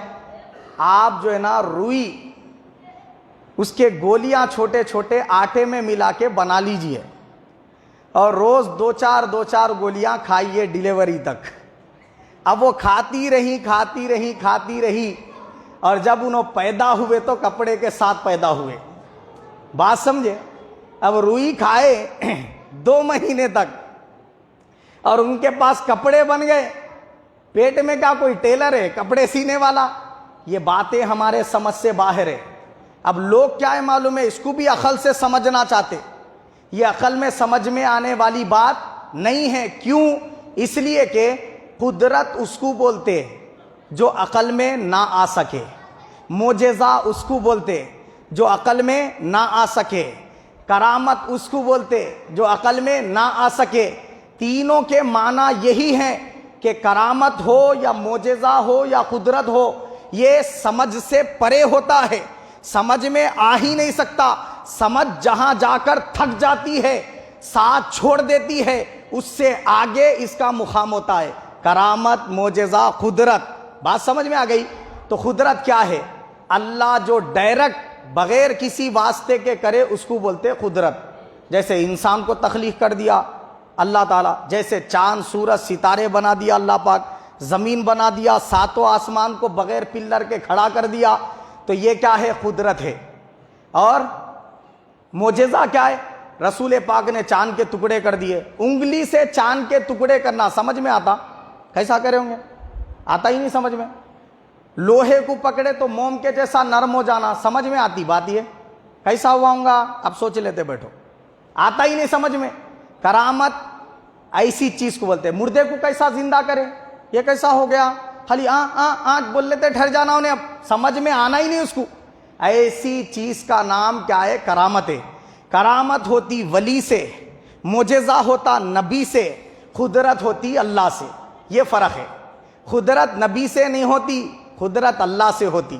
آپ جو ہے نا روئی اس کے گولیاں چھوٹے چھوٹے آٹے میں ملا کے بنا لیجئے, اور روز 2-4 گولیاں کھائیے ڈیلیوری تک. اب وہ کھاتی رہی, اور جب انہوں پیدا ہوئے تو کپڑے کے ساتھ پیدا ہوئے. بات سمجھے؟ اب روئی کھائے 2 مہینے تک, اور ان کے پاس کپڑے بن گئے. پیٹ میں کیا کوئی ٹیلر ہے کپڑے سینے والا؟ یہ باتیں ہمارے سمجھ سے باہر ہے. اب لوگ کیا ہے معلوم ہے, اس کو بھی عقل سے سمجھنا چاہتے. یہ عقل میں سمجھ میں آنے والی بات نہیں ہے. کیوں؟ اس لیے کہ قدرت اس کو بولتے جو عقل میں نہ آ سکے, معجزہ اس کو بولتے جو عقل میں نہ آ سکے, کرامت اس کو بولتے جو عقل میں نہ آ سکے. تینوں کے معنی یہی ہیں کہ کرامت ہو یا معجزہ ہو یا قدرت ہو, یہ سمجھ سے پرے ہوتا ہے, سمجھ میں آ ہی نہیں سکتا. سمجھ جہاں جا کر تھک جاتی ہے, ساتھ چھوڑ دیتی ہے, اس سے آگے اس کا مقام ہوتا ہے. کرامت, معجزہ, قدرت. بات سمجھ میں آ گئی؟ تو قدرت کیا ہے؟ اللہ جو ڈائریکٹ بغیر کسی واسطے کے کرے اس کو بولتے قدرت. جیسے انسان کو تخلیق کر دیا اللہ تعالیٰ, جیسے چاند سورج ستارے بنا دیا اللہ پاک, زمین بنا دیا, 7 آسمان کو بغیر پلر کے کھڑا کر دیا, تو یہ کیا ہے؟ قدرت ہے. اور معجزہ کیا ہے؟ رسول پاک نے چاند کے ٹکڑے کر دیے. انگلی سے چاند کے ٹکڑے کرنا سمجھ میں آتا؟ کیسا کرے ہوں گے؟ آتا ہی نہیں سمجھ میں. لوہے کو پکڑے تو موم کے جیسا نرم ہو جانا سمجھ میں آتی بات یہ؟ کیسا ہوا ہوں گا؟ اب سوچ لیتے بیٹھو, آتا ہی نہیں سمجھ میں. کرامت ایسی چیز کو بولتے. مردے کو کیسا زندہ کرے, یہ کیسا ہو گیا؟ خالی آنکھ بول لیتے, ٹھہر جانا انہیں, اب سمجھ میں آنا ہی نہیں اس کو. ایسی چیز کا نام کیا ہے؟ کرامت ہے. کرامت ہوتی ولی سے, معجزہ ہوتا نبی سے, قدرت ہوتی اللہ سے. یہ فرق ہے. قدرت نبی سے نہیں ہوتی, قدرت اللہ سے ہوتی.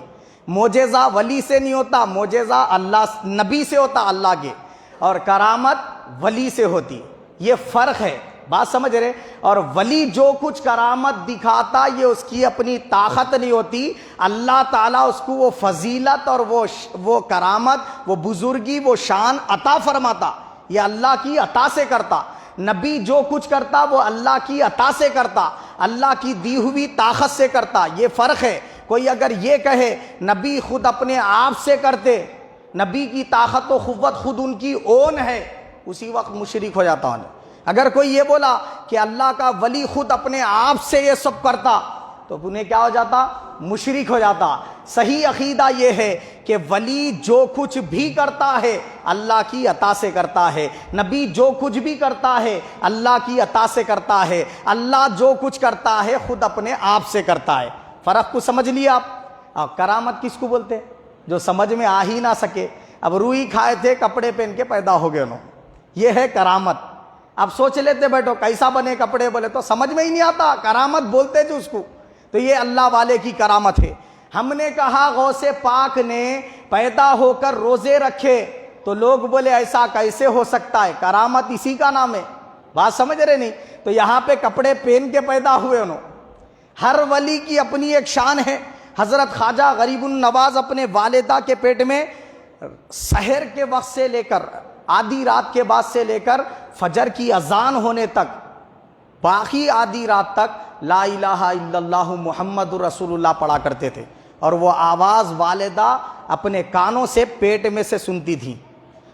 معجزہ ولی سے نہیں ہوتا، معجزہ اللہ نبی سے ہوتا اللہ کے، اور کرامت ولی سے ہوتی، یہ فرق ہے، بات سمجھ رہے؟ اور ولی جو کچھ کرامت دکھاتا یہ اس کی اپنی طاقت نہیں ہوتی، اللہ تعالیٰ اس کو وہ فضیلت اور وہ کرامت، وہ بزرگی، وہ شان عطا فرماتا، یہ اللہ کی عطا سے کرتا۔ نبی جو کچھ کرتا وہ اللہ کی عطا سے کرتا، اللہ کی دی ہوئی طاقت سے کرتا، یہ فرق ہے۔ کوئی اگر یہ کہے نبی خود اپنے آپ سے کرتے، نبی کی طاقت و قوت خود ان کی اون ہے، اسی وقت مشرک ہو جاتا انہیں۔ اگر کوئی یہ بولا کہ اللہ کا ولی خود اپنے آپ سے یہ سب کرتا تو انہیں کیا ہو جاتا؟ مشرک ہو جاتا۔ صحیح عقیدہ یہ ہے کہ ولی جو کچھ بھی کرتا ہے اللہ کی عطا سے کرتا ہے، نبی جو کچھ بھی کرتا ہے اللہ کی عطا سے کرتا ہے، اللہ جو کچھ کرتا ہے خود اپنے آپ سے کرتا ہے۔ فرق کو سمجھ لیا آپ؟ کرامت کس کو بولتے؟ جو سمجھ میں آ ہی نہ سکے، اب روئی کھائے تھے کپڑے پہن کے پیدا ہو گئے انہوں، یہ ہے کرامت۔ اب سوچ لیتے بیٹھو کیسا بنے کپڑے، بولے تو سمجھ میں ہی نہیں آتا، کرامت بولتے جو اس کو، تو یہ اللہ والے کی کرامت ہے۔ ہم نے کہا غوث پاک نے پیدا ہو کر روزے رکھے تو لوگ بولے ایسا کیسے ہو سکتا ہے، کرامت اسی کا نام ہے، بات سمجھ رہے نہیں؟ تو یہاں پہ کپڑے پہن کے پیدا ہوئے انہوں، ہر ولی کی اپنی ایک شان ہے۔ حضرت خواجہ غریب النواز اپنے والدہ کے پیٹ میں سحر کے وقت سے لے کر آدھی رات کے بعد سے لے کر فجر کی اذان ہونے تک، باقی آدھی رات تک لا الہ الا اللہ محمد رسول اللہ پڑھا کرتے تھے، اور وہ آواز والدہ اپنے کانوں سے پیٹ میں سے سنتی تھی۔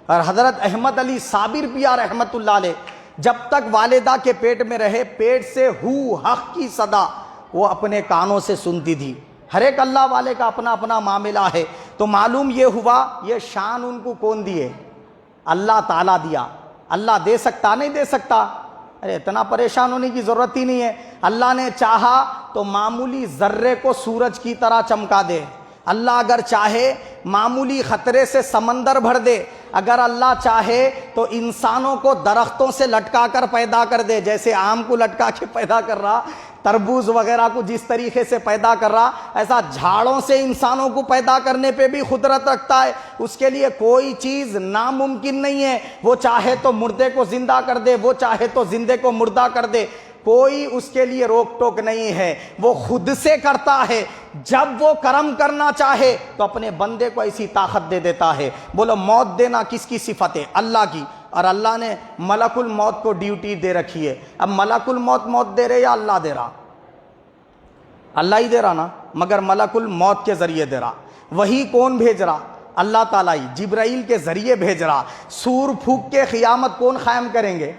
اور حضرت احمد علی صابر پیا رحمت اللہ علیہ جب تک والدہ کے پیٹ میں رہے، پیٹ سے ہو حق کی صدا وہ اپنے کانوں سے سنتی تھی۔ ہر ایک اللہ والے کا اپنا اپنا معاملہ ہے۔ تو معلوم یہ ہوا یہ شان ان کو کون دیے؟ اللہ تعالیٰ دیا۔ اللہ دے سکتا نہیں دے سکتا؟ ارے اتنا پریشان ہونے کی ضرورت ہی نہیں ہے۔ اللہ نے چاہا تو معمولی ذرے کو سورج کی طرح چمکا دے، اللہ اگر چاہے معمولی خطرے سے سمندر بھر دے، اگر اللہ چاہے تو انسانوں کو درختوں سے لٹکا کر پیدا کر دے، جیسے آم کو لٹکا کے پیدا کر رہا، تربوز وغیرہ کو جس طریقے سے پیدا کر رہا، ایسا جھاڑوں سے انسانوں کو پیدا کرنے پہ بھی قدرت رکھتا ہے۔ اس کے لیے کوئی چیز ناممکن نہیں ہے۔ وہ چاہے تو مردے کو زندہ کر دے، وہ چاہے تو زندے کو مردہ کر دے، کوئی اس کے لیے روک ٹوک نہیں ہے، وہ خود سے کرتا ہے۔ جب وہ کرم کرنا چاہے تو اپنے بندے کو ایسی طاقت دے دیتا ہے۔ بولو موت دینا کس کی صفت ہے؟ اللہ کی۔ اور اللہ نے ملک الموت کو ڈیوٹی دے رکھی ہے۔ اب ملک الموت موت دے رہے یا اللہ دے رہا؟ اللہ ہی دے رہا نا، مگر ملک الموت کے ذریعے دے رہا۔ وہی کون بھیج رہا؟ اللہ تعالیٰ ہی، جبرائیل کے ذریعے بھیج رہا۔ سور پھونک کے قیامت کون قائم کریں گے؟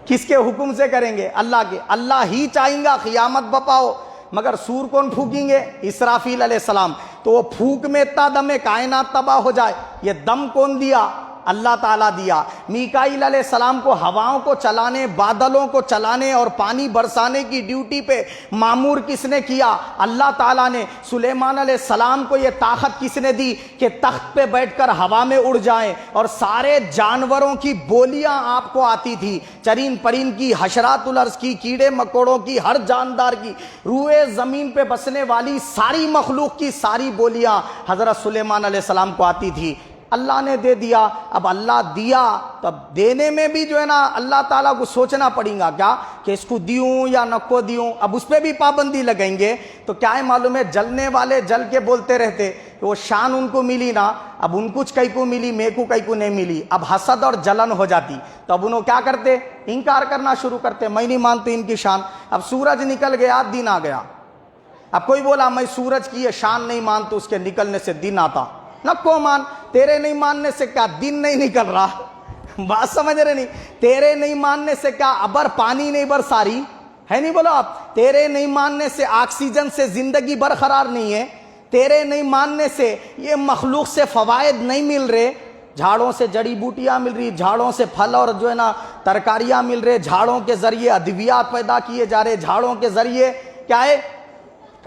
کس کے حکم سے کریں گے؟ اللہ کے۔ اللہ ہی چاہیں گا قیامت بپاؤ، مگر سور کون پھونکیں گے؟ اسرافیل علیہ السلام۔ تو وہ پھونک میں اتنا دم ہے کائنات تباہ ہو جائے۔ یہ دم کون دیا؟ اللہ تعالیٰ دیا۔ میکائیل علیہ السلام کو ہواؤں کو چلانے، بادلوں کو چلانے اور پانی برسانے کی ڈیوٹی پہ معمور کس نے کیا؟ اللہ تعالیٰ نے۔ سلیمان علیہ السلام کو یہ طاقت کس نے دی کہ تخت پہ بیٹھ کر ہوا میں اڑ جائیں، اور سارے جانوروں کی بولیاں آپ کو آتی تھی، چرین پرین کی، حشرات الارض کی، کیڑے مکوڑوں کی، ہر جاندار کی، روئے زمین پہ بسنے والی ساری مخلوق کی ساری بولیاں حضرت سلیمان علیہ السلام کو آتی تھی۔ اللہ نے دے دیا۔ اب اللہ دیا تب دینے میں بھی جو ہے نا اللہ تعالیٰ کو سوچنا پڑے گا کیا کہ اس کو دیوں یا نہ کو دیوں، اب اس پہ بھی پابندی لگائیں گے تو کیا ہے معلوم ہے، جلنے والے جل کے بولتے رہتے کہ وہ شان ان کو ملی نا، اب ان کچھ کئی کو ملی، میں کو کئی کو نہیں ملی، اب حسد اور جلن ہو جاتی، تو اب انہوں کیا کرتے؟ انکار کرنا شروع کرتے، میں نہیں مانتے ان کی شان۔ اب سورج نکل گیا، دن آ گیا۔ اب کوئی بولا میں سورج کی یہ شان نہیں مانتا، اس کے نکلنے سے دن آتا، نہ کو مان، تیرے نہیں ماننے سے کیا دن نہیں نکل رہا؟ بات سمجھ رہے نہیں؟ تیرے نہیں ماننے سے کیا ابر پانی نہیں برسا رہی ہے؟ نہیں بولو آپ، تیرے نہیں ماننے سے آکسیجن سے زندگی برقرار نہیں ہے، تیرے نہیں ماننے سے یہ مخلوق سے فوائد نہیں مل رہے، جھاڑوں سے جڑی بوٹیاں مل رہی، جھاڑوں سے پھل اور جو ہے نا ترکاریاں مل رہے، جھاڑوں کے ذریعے ادویات پیدا کیے جا رہے، جھاڑوں کے ذریعے کیا ہے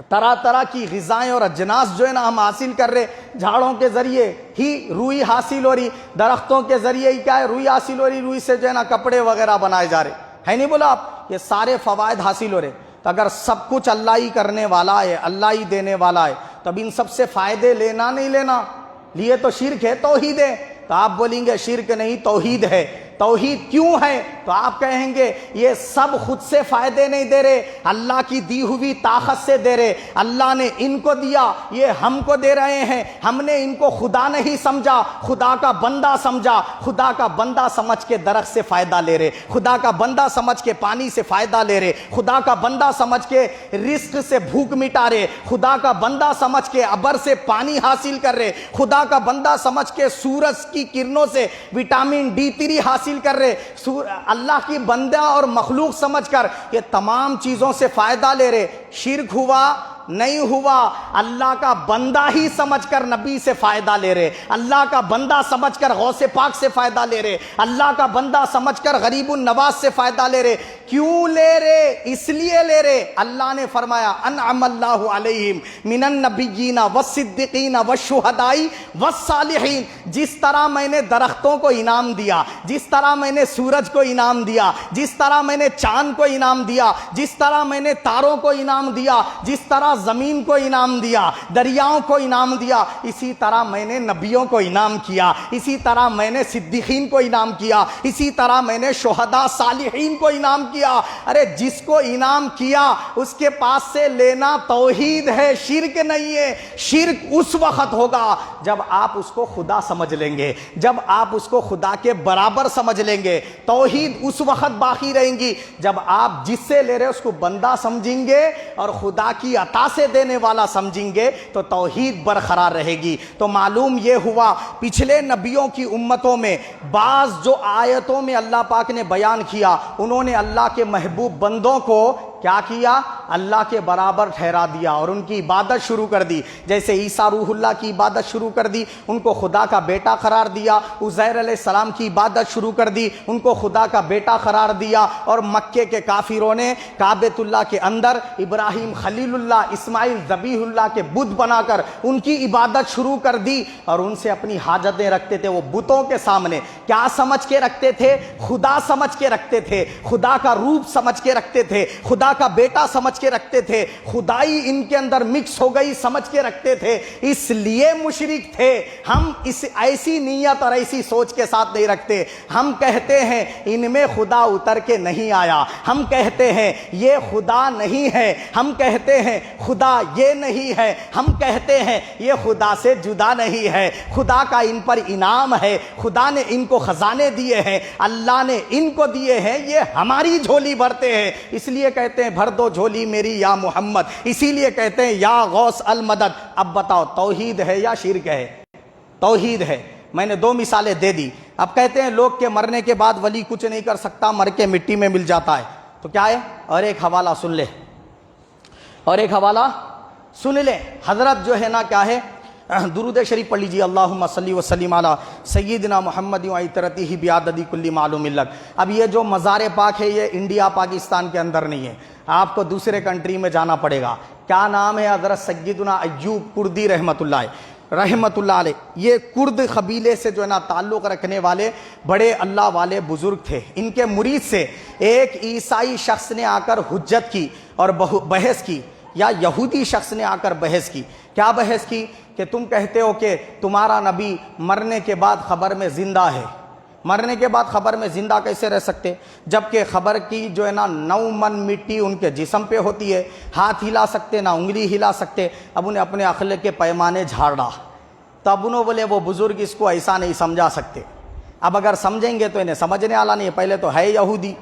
طرح طرح کی غذائیں اور اجناس جو ہے نا ہم حاصل کر رہے، جھاڑوں کے ذریعے ہی روئی حاصل ہو رہی، درختوں کے ذریعے ہی کیا ہے روئی حاصل ہو رہی، روئی سے جو ہے نا کپڑے وغیرہ بنائے جا رہے ہے، نہیں بولا آپ؟ یہ سارے فوائد حاصل ہو رہے۔ تو اگر سب کچھ اللہ ہی کرنے والا ہے، اللہ ہی دینے والا ہے، تو اب ان سب سے فائدے لینا نہیں لینا، لیے تو شرک ہے، توحید ہے، تو آپ بولیں گے شرک نہیں توحید ہے۔ توحید کیوں ہے؟ تو آپ کہیں گے یہ سب خود سے فائدے نہیں دے رہے، اللہ کی دی ہوئی طاقت سے دے رہے، اللہ نے ان کو دیا، یہ ہم کو دے رہے ہیں، ہم نے ان کو خدا نہیں سمجھا، خدا کا بندہ سمجھا، خدا کا بندہ سمجھ کے درخت سے فائدہ لے رہے، خدا کا بندہ سمجھ کے پانی سے فائدہ لے رہے، خدا کا بندہ سمجھ کے رزق سے بھوک مٹا رہے، خدا کا بندہ سمجھ کے ابر سے پانی حاصل کر رہے، خدا کا بندہ سمجھ کے سورج کی کرنوں سے وٹامن D3 حاصل کر رہے، اللہ کی بندہ اور مخلوق سمجھ کر یہ تمام چیزوں سے فائدہ لے رہے۔ شرک ہوا نہیں ہوا، اللہ کا بندہ ہی سمجھ کر نبی سے فائدہ لے رہے، اللہ کا بندہ سمجھ کر غوث پاک سے فائدہ لے رہے، اللہ کا بندہ سمجھ کر غریب النواز سے فائدہ لے رہے۔ کیوں لے رہے؟ اس لیے لے رہے، اللہ نے فرمایا انعم اللہ علیہم من النبیین والصدیقین والشہداء والصالحین۔ جس طرح میں نے درختوں کو انعام دیا، جس طرح میں نے سورج کو انعام دیا، جس طرح میں نے چاند کو انعام دیا، جس طرح میں نے تاروں کو انعام دیا، جس طرح زمین کو انعام دیا، دریاؤں کو انعام دیا، اسی طرح میں نے نبیوں کو انعام کیا، اسی طرح میں نے صدیقین کو انعام کیا، اسی طرح میں نے شہداء صالحین کو انعام کیا۔ ارے جس کو انعام کیا اس کے پاس سے لینا توحید ہے، شرک نہیں ہے۔ شرک اس وقت ہوگا جب آپ اس کو خدا سمجھ لیں گے، جب آپ اس کو خدا کے برابر سمجھ لیں گے۔ توحید اس وقت باقی رہیں گی جب آپ جس سے لے رہے اس کو بندہ سمجھیں گے اور خدا کی عطا سے دینے والا سمجھیں گے تو توحید برقرار رہے گی۔ تو معلوم یہ ہوا پچھلے نبیوں کی امتوں میں بعض جو آیتوں میں اللہ پاک نے بیان کیا، انہوں نے اللہ کے محبوب بندوں کو کیا کیا؟ اللہ کے برابر ٹھہرا دیا اور ان کی عبادت شروع کر دی۔ جیسے عیسیٰ روح اللہ کی عبادت شروع کر دی، ان کو خدا کا بیٹا قرار دیا۔ عزیر علیہ السلام کی عبادت شروع کر دی، ان کو خدا کا بیٹا قرار دیا۔ اور مکے کے کافروں نے کعبۃ اللہ کے اندر ابراہیم خلیل اللہ، اسماعیل ذبیح اللہ کے بت بنا کر ان کی عبادت شروع کر دی اور ان سے اپنی حاجتیں رکھتے تھے۔ وہ بتوں کے سامنے کیا سمجھ کے رکھتے تھے؟ خدا سمجھ کے رکھتے تھے، خدا کا روپ سمجھ کے رکھتے تھے، خدا کا بیٹا سمجھ کے رکھتے تھے، خدائی ان کے اندر مکس ہو گئی سمجھ کے رکھتے تھے، اس لیے مشرک تھے۔ ہم اس ایسی نیت اور ایسی سوچ کے ساتھ نہیں رکھتے۔ ہم کہتے ہیں ان میں خدا اتر کے نہیں آیا، ہم کہتے ہیں یہ خدا نہیں ہے، ہم کہتے ہیں خدا یہ نہیں ہے، ہم کہتے ہیں یہ خدا سے جدا نہیں ہے، خدا کا ان پر انعام ہے، خدا نے ان کو خزانے دیے ہیں، اللہ نے ان کو دیے ہیں، یہ ہماری جھولی بھرتے ہیں، اس لیے کہتے ہیں بھر دو جھولی میری یا محمد، اسی لیے کہتے ہیں یا غوث المدد۔ اب بتاؤ توحید ہے یا شرک ہے؟ توحید ہے۔ میں نے دو مثالیں دے دی۔ اب کہتے ہیں لوگ کے مرنے کے بعد ولی کچھ نہیں کر سکتا، مر کے مٹی میں مل جاتا ہے، تو کیا ہے؟ اور ایک حوالہ سن لے، اور ایک حوالہ سن لیں۔ حضرت جو ہے نا کیا ہے، درود شریف پڑھ لیجیے، اللہم صلی وسلم علی سیدنا محمد وعطرتہ بعدد کل معلوم لک۔ اب یہ جو مزار پاک ہے یہ انڈیا پاکستان کے اندر نہیں ہے، آپ کو دوسرے کنٹری میں جانا پڑے گا۔ کیا نام ہے؟ حضرت سیدنا ایوب کردی رحمۃ اللہ علیہ۔ یہ کرد قبیلے سے جو ہے نا تعلق رکھنے والے بڑے اللہ والے بزرگ تھے۔ ان کے مرید سے ایک عیسائی شخص نے آ کر حجت کی اور بحث کی، یا یہودی شخص نے آ کر بحث کی۔ کیا بحث کی؟ کہ تم کہتے ہو کہ تمہارا نبی مرنے کے بعد خبر میں زندہ ہے، مرنے کے بعد خبر میں زندہ کیسے رہ سکتے؟ جبکہ خبر کی جو ہے نا 9 من مٹی ان کے جسم پہ ہوتی ہے، ہاتھ ہلا سکتے نہ انگلی ہلا سکتے۔ اب انہیں اپنے عقل کے پیمانے جھاڑا، تب انہوں بولے وہ بزرگ اس کو ایسا نہیں سمجھا سکتے۔ اب اگر سمجھیں گے تو انہیں سمجھنے والا نہیں ہے، پہلے تو ہے یہودی،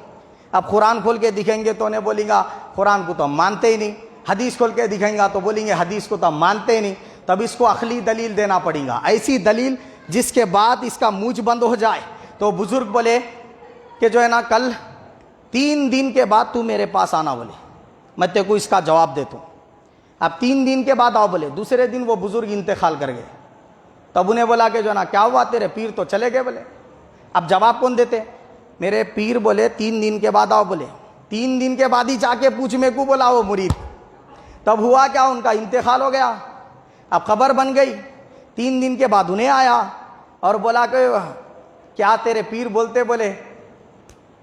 اب قرآن کھول کے دکھیں گے تو انہیں بولیں گا قرآن کو تو ہم مانتے ہی نہیں، حدیث کھول کے دکھیں گا تو بولیں گے حدیث کو تو ہم مانتے ہی نہیں۔ تب اس کو عقلی دلیل دینا پڑے گا، ایسی دلیل جس کے بعد اس کا موج بند ہو جائے۔ تو بزرگ بولے کہ جو ہے نا کل 3 دن کے بعد تو میرے پاس آنا، بولے میں تیرے کو اس کا جواب دیتا ہوں۔ اب 3 دن کے بعد آؤ بولے۔ دوسرے دن وہ بزرگ انتقال کر گئے۔ تب انہیں بولا کہ جو ہے نا کیا ہوا، تیرے پیر تو چلے گئے بولے۔ اب جواب کون دیتے؟ میرے پیر بولے 3 دن کے بعد آؤ بولے۔ 3 دن کے بعد ہی جا کے پوچھ میں کو بولا وہ مرید۔ تب ہوا کیا، ان کا انتقال ہو گیا، اب خبر بن گئی۔ 3 دن کے بعد انہیں آیا اور بولا کہ کیا تیرے پیر بولتے، بولے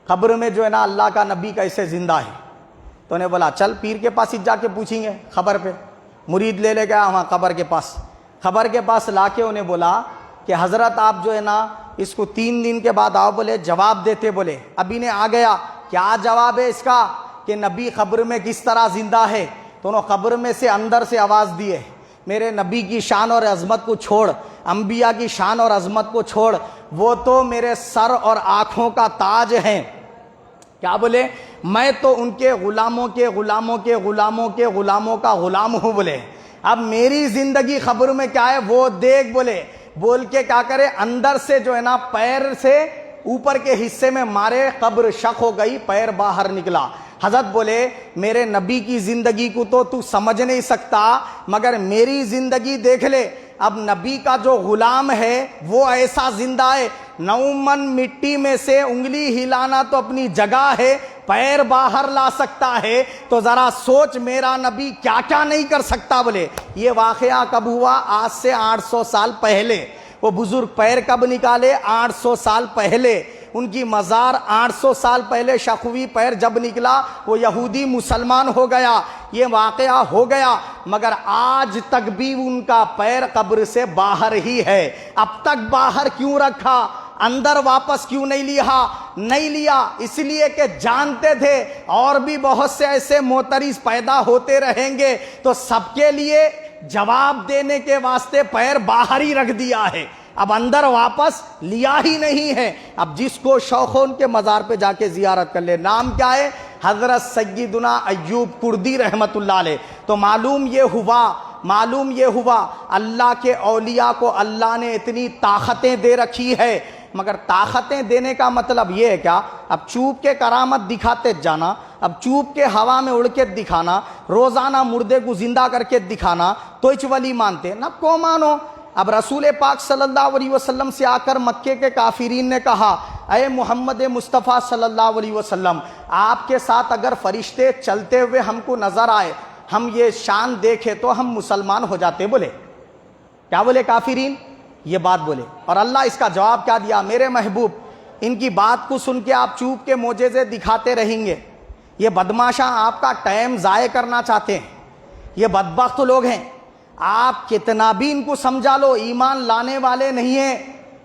قبر میں جو ہے نا اللہ کا نبی کیسے زندہ ہے؟ تو انہیں بولا چل پیر کے پاس ہی جا کے پوچھیں گے خبر پہ۔ مرید لے گیا وہاں قبر کے پاس لا کے انہیں بولا کہ حضرت آپ جو ہے نا اس کو 3 دن کے بعد آؤ، بولے جواب دیتے، بولے اب انہیں آ گیا کیا جواب ہے اس کا کہ نبی قبر میں کس طرح زندہ ہے. تو انہوں قبر میں سے اندر سے آواز دیے، میرے نبی کی شان اور عظمت کو چھوڑ، انبیاء کی شان اور عظمت کو چھوڑ، وہ تو میرے سر اور آنکھوں کا تاج ہیں. کیا بولے؟ میں تو ان کے غلاموں کے غلاموں کے غلاموں کے غلاموں کا غلام ہوں. بولے اب میری زندگی قبر میں کیا ہے وہ دیکھ. بولے بول کے کیا کرے، اندر سے جو ہے نا پیر سے اوپر کے حصے میں مارے، قبر شق ہو گئی، پیر باہر نکلا. حضرت بولے میرے نبی کی زندگی کو تو سمجھ نہیں سکتا، مگر میری زندگی دیکھ لے. اب نبی کا جو غلام ہے وہ ایسا زندہ ہے، نعومن مٹی میں سے انگلی ہلانا تو اپنی جگہ ہے، پیر باہر لا سکتا ہے. تو ذرا سوچ میرا نبی کیا کیا نہیں کر سکتا. بولے یہ واقعہ کب ہوا؟ آج سے 800 سال پہلے. وہ بزرگ پیر کب نکالے؟ 800 سال پہلے. ان کی مزار 800 سال پہلے شخوی پیر جب نکلا وہ یہودی مسلمان ہو گیا، یہ واقعہ ہو گیا، مگر آج تک بھی ان کا پیر قبر سے باہر ہی ہے. اب تک باہر کیوں رکھا؟ اندر واپس کیوں نہیں لیا؟ اس لیے کہ جانتے تھے اور بھی بہت سے ایسے معترض پیدا ہوتے رہیں گے، تو سب کے لیے جواب دینے کے واسطے پیر باہر ہی رکھ دیا ہے، اب اندر واپس لیا ہی نہیں ہے. اب جس کو شوق ہو ان کے مزار پہ جا کے زیارت کر لے. نام کیا ہے؟ حضرت سیدنا ایوب کردی رحمت اللہ علیہ. تو معلوم یہ ہوا اللہ کے اولیاء کو اللہ نے اتنی طاقتیں دے رکھی ہے. مگر طاقتیں دینے کا مطلب یہ ہے کیا؟ اب چوب کے کرامت دکھاتے جانا، اب چوب کے ہوا میں اڑ کے دکھانا، روزانہ مردے کو زندہ کر کے دکھانا، تو اچ ولی مانتے نہ کو مانو. اب رسول پاک صلی اللہ علیہ وسلم سے آ کر مکے کے کافرین نے کہا اے محمد مصطفیٰ صلی اللہ علیہ وسلم، آپ کے ساتھ اگر فرشتے چلتے ہوئے ہم کو نظر آئے، ہم یہ شان دیکھے تو ہم مسلمان ہو جاتے. بولے کیا بولے کافرین؟ یہ بات بولے. اور اللہ اس کا جواب کیا دیا؟ میرے محبوب ان کی بات کو سن کے آپ چوب کے معجزے دکھاتے رہیں گے، یہ بدماشاں آپ کا ٹائم ضائع کرنا چاہتے ہیں، یہ بدبخت لوگ ہیں، آپ کتنا بھی ان کو سمجھا لو ایمان لانے والے نہیں ہیں.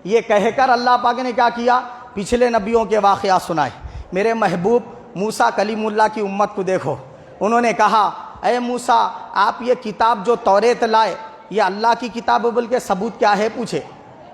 یہ کہہ کر اللہ پاک نے کیا کیا؟ پچھلے نبیوں کے واقعات سنائے. میرے محبوب موسیٰ کلیم اللہ کی امت کو دیکھو، انہوں نے کہا اے موسیٰ آپ یہ کتاب جو توریت لائے یہ اللہ کی کتاب ہے، بلکہ ثبوت کیا ہے پوچھے.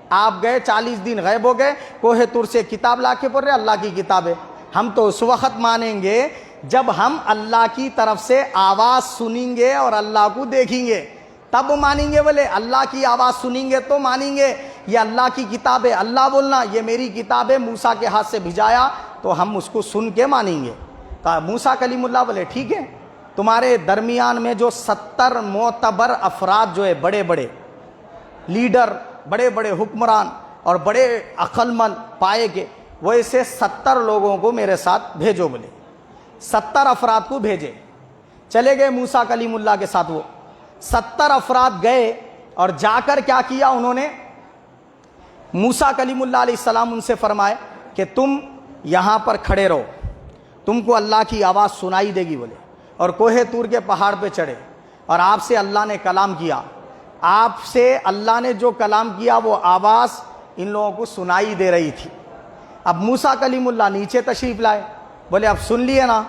آپ گئے 40 دن غائب ہو گئے، کوہ طور سے کتاب لا کے پڑھ رہے اللہ کی کتاب ہے. ہم تو اس وقت مانیں گے جب ہم اللہ کی طرف سے آواز سنیں گے اور اللہ کو دیکھیں گے، تب مانیں گے. بولے اللہ کی آواز سنیں گے تو مانیں گے. یہ اللہ کی کتاب ہے، اللہ بولنا یہ میری کتاب ہے، موسیٰ کے ہاتھ سے بھیجایا تو ہم اس کو سن کے مانیں گے. کہا موسیٰ کلیم اللہ بولے ٹھیک ہے، تمہارے درمیان میں جو 70 معتبر افراد جو ہے، بڑے بڑے لیڈر، بڑے بڑے حکمران اور بڑے عقل مند پائے گے، وہ ایسے 70 لوگوں کو میرے ساتھ بھیجو. بولے 70 افراد کو بھیجے. چلے گئے موسیٰ کلیم اللہ کے ساتھ. وہ 70 افراد گئے اور جا کر کیا کیا انہوں نے؟ موسیٰ کلیم اللہ علیہ السلام ان سے فرمائے کہ تم یہاں پر کھڑے رہو، تم کو اللہ کی آواز سنائی دے گی. بولے اور کوہ طور کے پہاڑ پہ چڑھے اور آپ سے اللہ نے کلام کیا. آپ سے اللہ نے جو کلام کیا وہ آواز ان لوگوں کو سنائی دے رہی تھی. اب موسیٰ کلیم اللہ نیچے تشریف لائے. بولے اب سن لیے نا،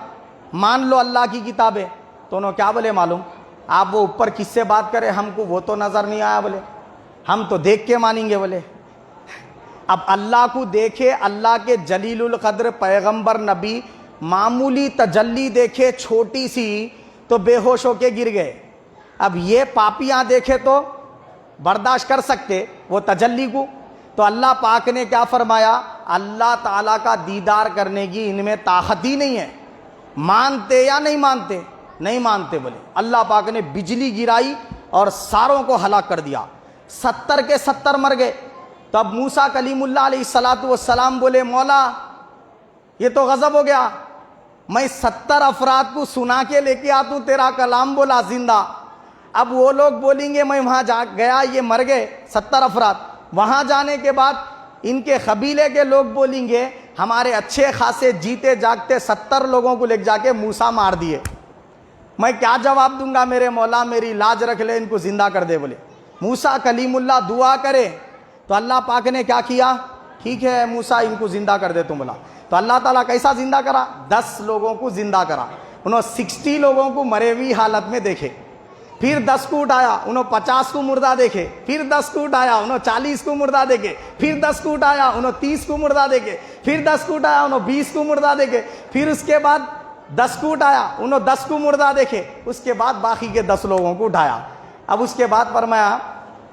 مان لو اللہ کی کتاب ہے. تو انہوں کیا بولے معلوم؟ آپ وہ اوپر کس سے بات کرے ہم کو وہ تو نظر نہیں آیا. بولے ہم تو دیکھ کے مانیں گے. بولے اب اللہ کو دیکھے، اللہ کے جلیل القدر پیغمبر نبی معمولی تجلی دیکھے چھوٹی سی تو بے ہوش ہو کے گر گئے. اب یہ پاپیاں دیکھے تو برداشت کر سکتے وہ تجلی کو. تو اللہ پاک نے کیا فرمایا؟ اللہ تعالیٰ کا دیدار کرنے کی ان میں طاقت ہی نہیں ہے. مانتے یا نہیں مانتے؟ نہیں مانتے. بولے اللہ پاک نے بجلی گرائی اور ساروں کو ہلاک کر دیا. 70 کے 70 مر گئے. تب موسیٰ کلیم اللہ علیہ السلام بولے مولا یہ تو غضب ہو گیا، میں 70 افراد کو سنا کے لے کے آتا ہوں، تیرا کلام بولا زندہ. اب وہ لوگ بولیں گے میں وہاں جا گیا، یہ مر گئے 70 افراد. وہاں جانے کے بعد ان کے قبیلے کے لوگ بولیں گے ہمارے اچھے خاصے جیتے جاگتے 70 لوگوں کو لے جا کے موسیٰ مار دیے. میں کیا جواب دوں گا میرے مولا، میری لاج رکھ لے، ان کو زندہ کر دے۔ بولے موسیٰ کلیم اللہ دعا کرے تو اللہ پاک نے کیا کیا؟ ٹھیک ہے موسیٰ ان کو زندہ کر دے تم۔ بولا تو اللہ تعالیٰ کیسا زندہ کرا؟ 10 لوگوں کو زندہ کرا۔ انہوں 60 لوگوں کو مرے ہوئی حالت میں دیکھے، پھر 10 کو اٹھایا، انہوں 50 کو مردہ دیکھے، پھر 10 کو اٹھایا، انہوں 40 کو مردہ دیکھے، پھر 10 کو اٹھایا، انہوں 30 کو مردہ دیکھے، پھر 10 کو اٹھایا، انہوں 20 کو مردہ دیکھے، پھر اس کے بعد 10 کو اٹھایا، انہوں 10 کو مردہ دیکھے، اس کے بعد باقی کے 10 لوگوں کو اٹھایا۔ اب اس کے بعد فرمایا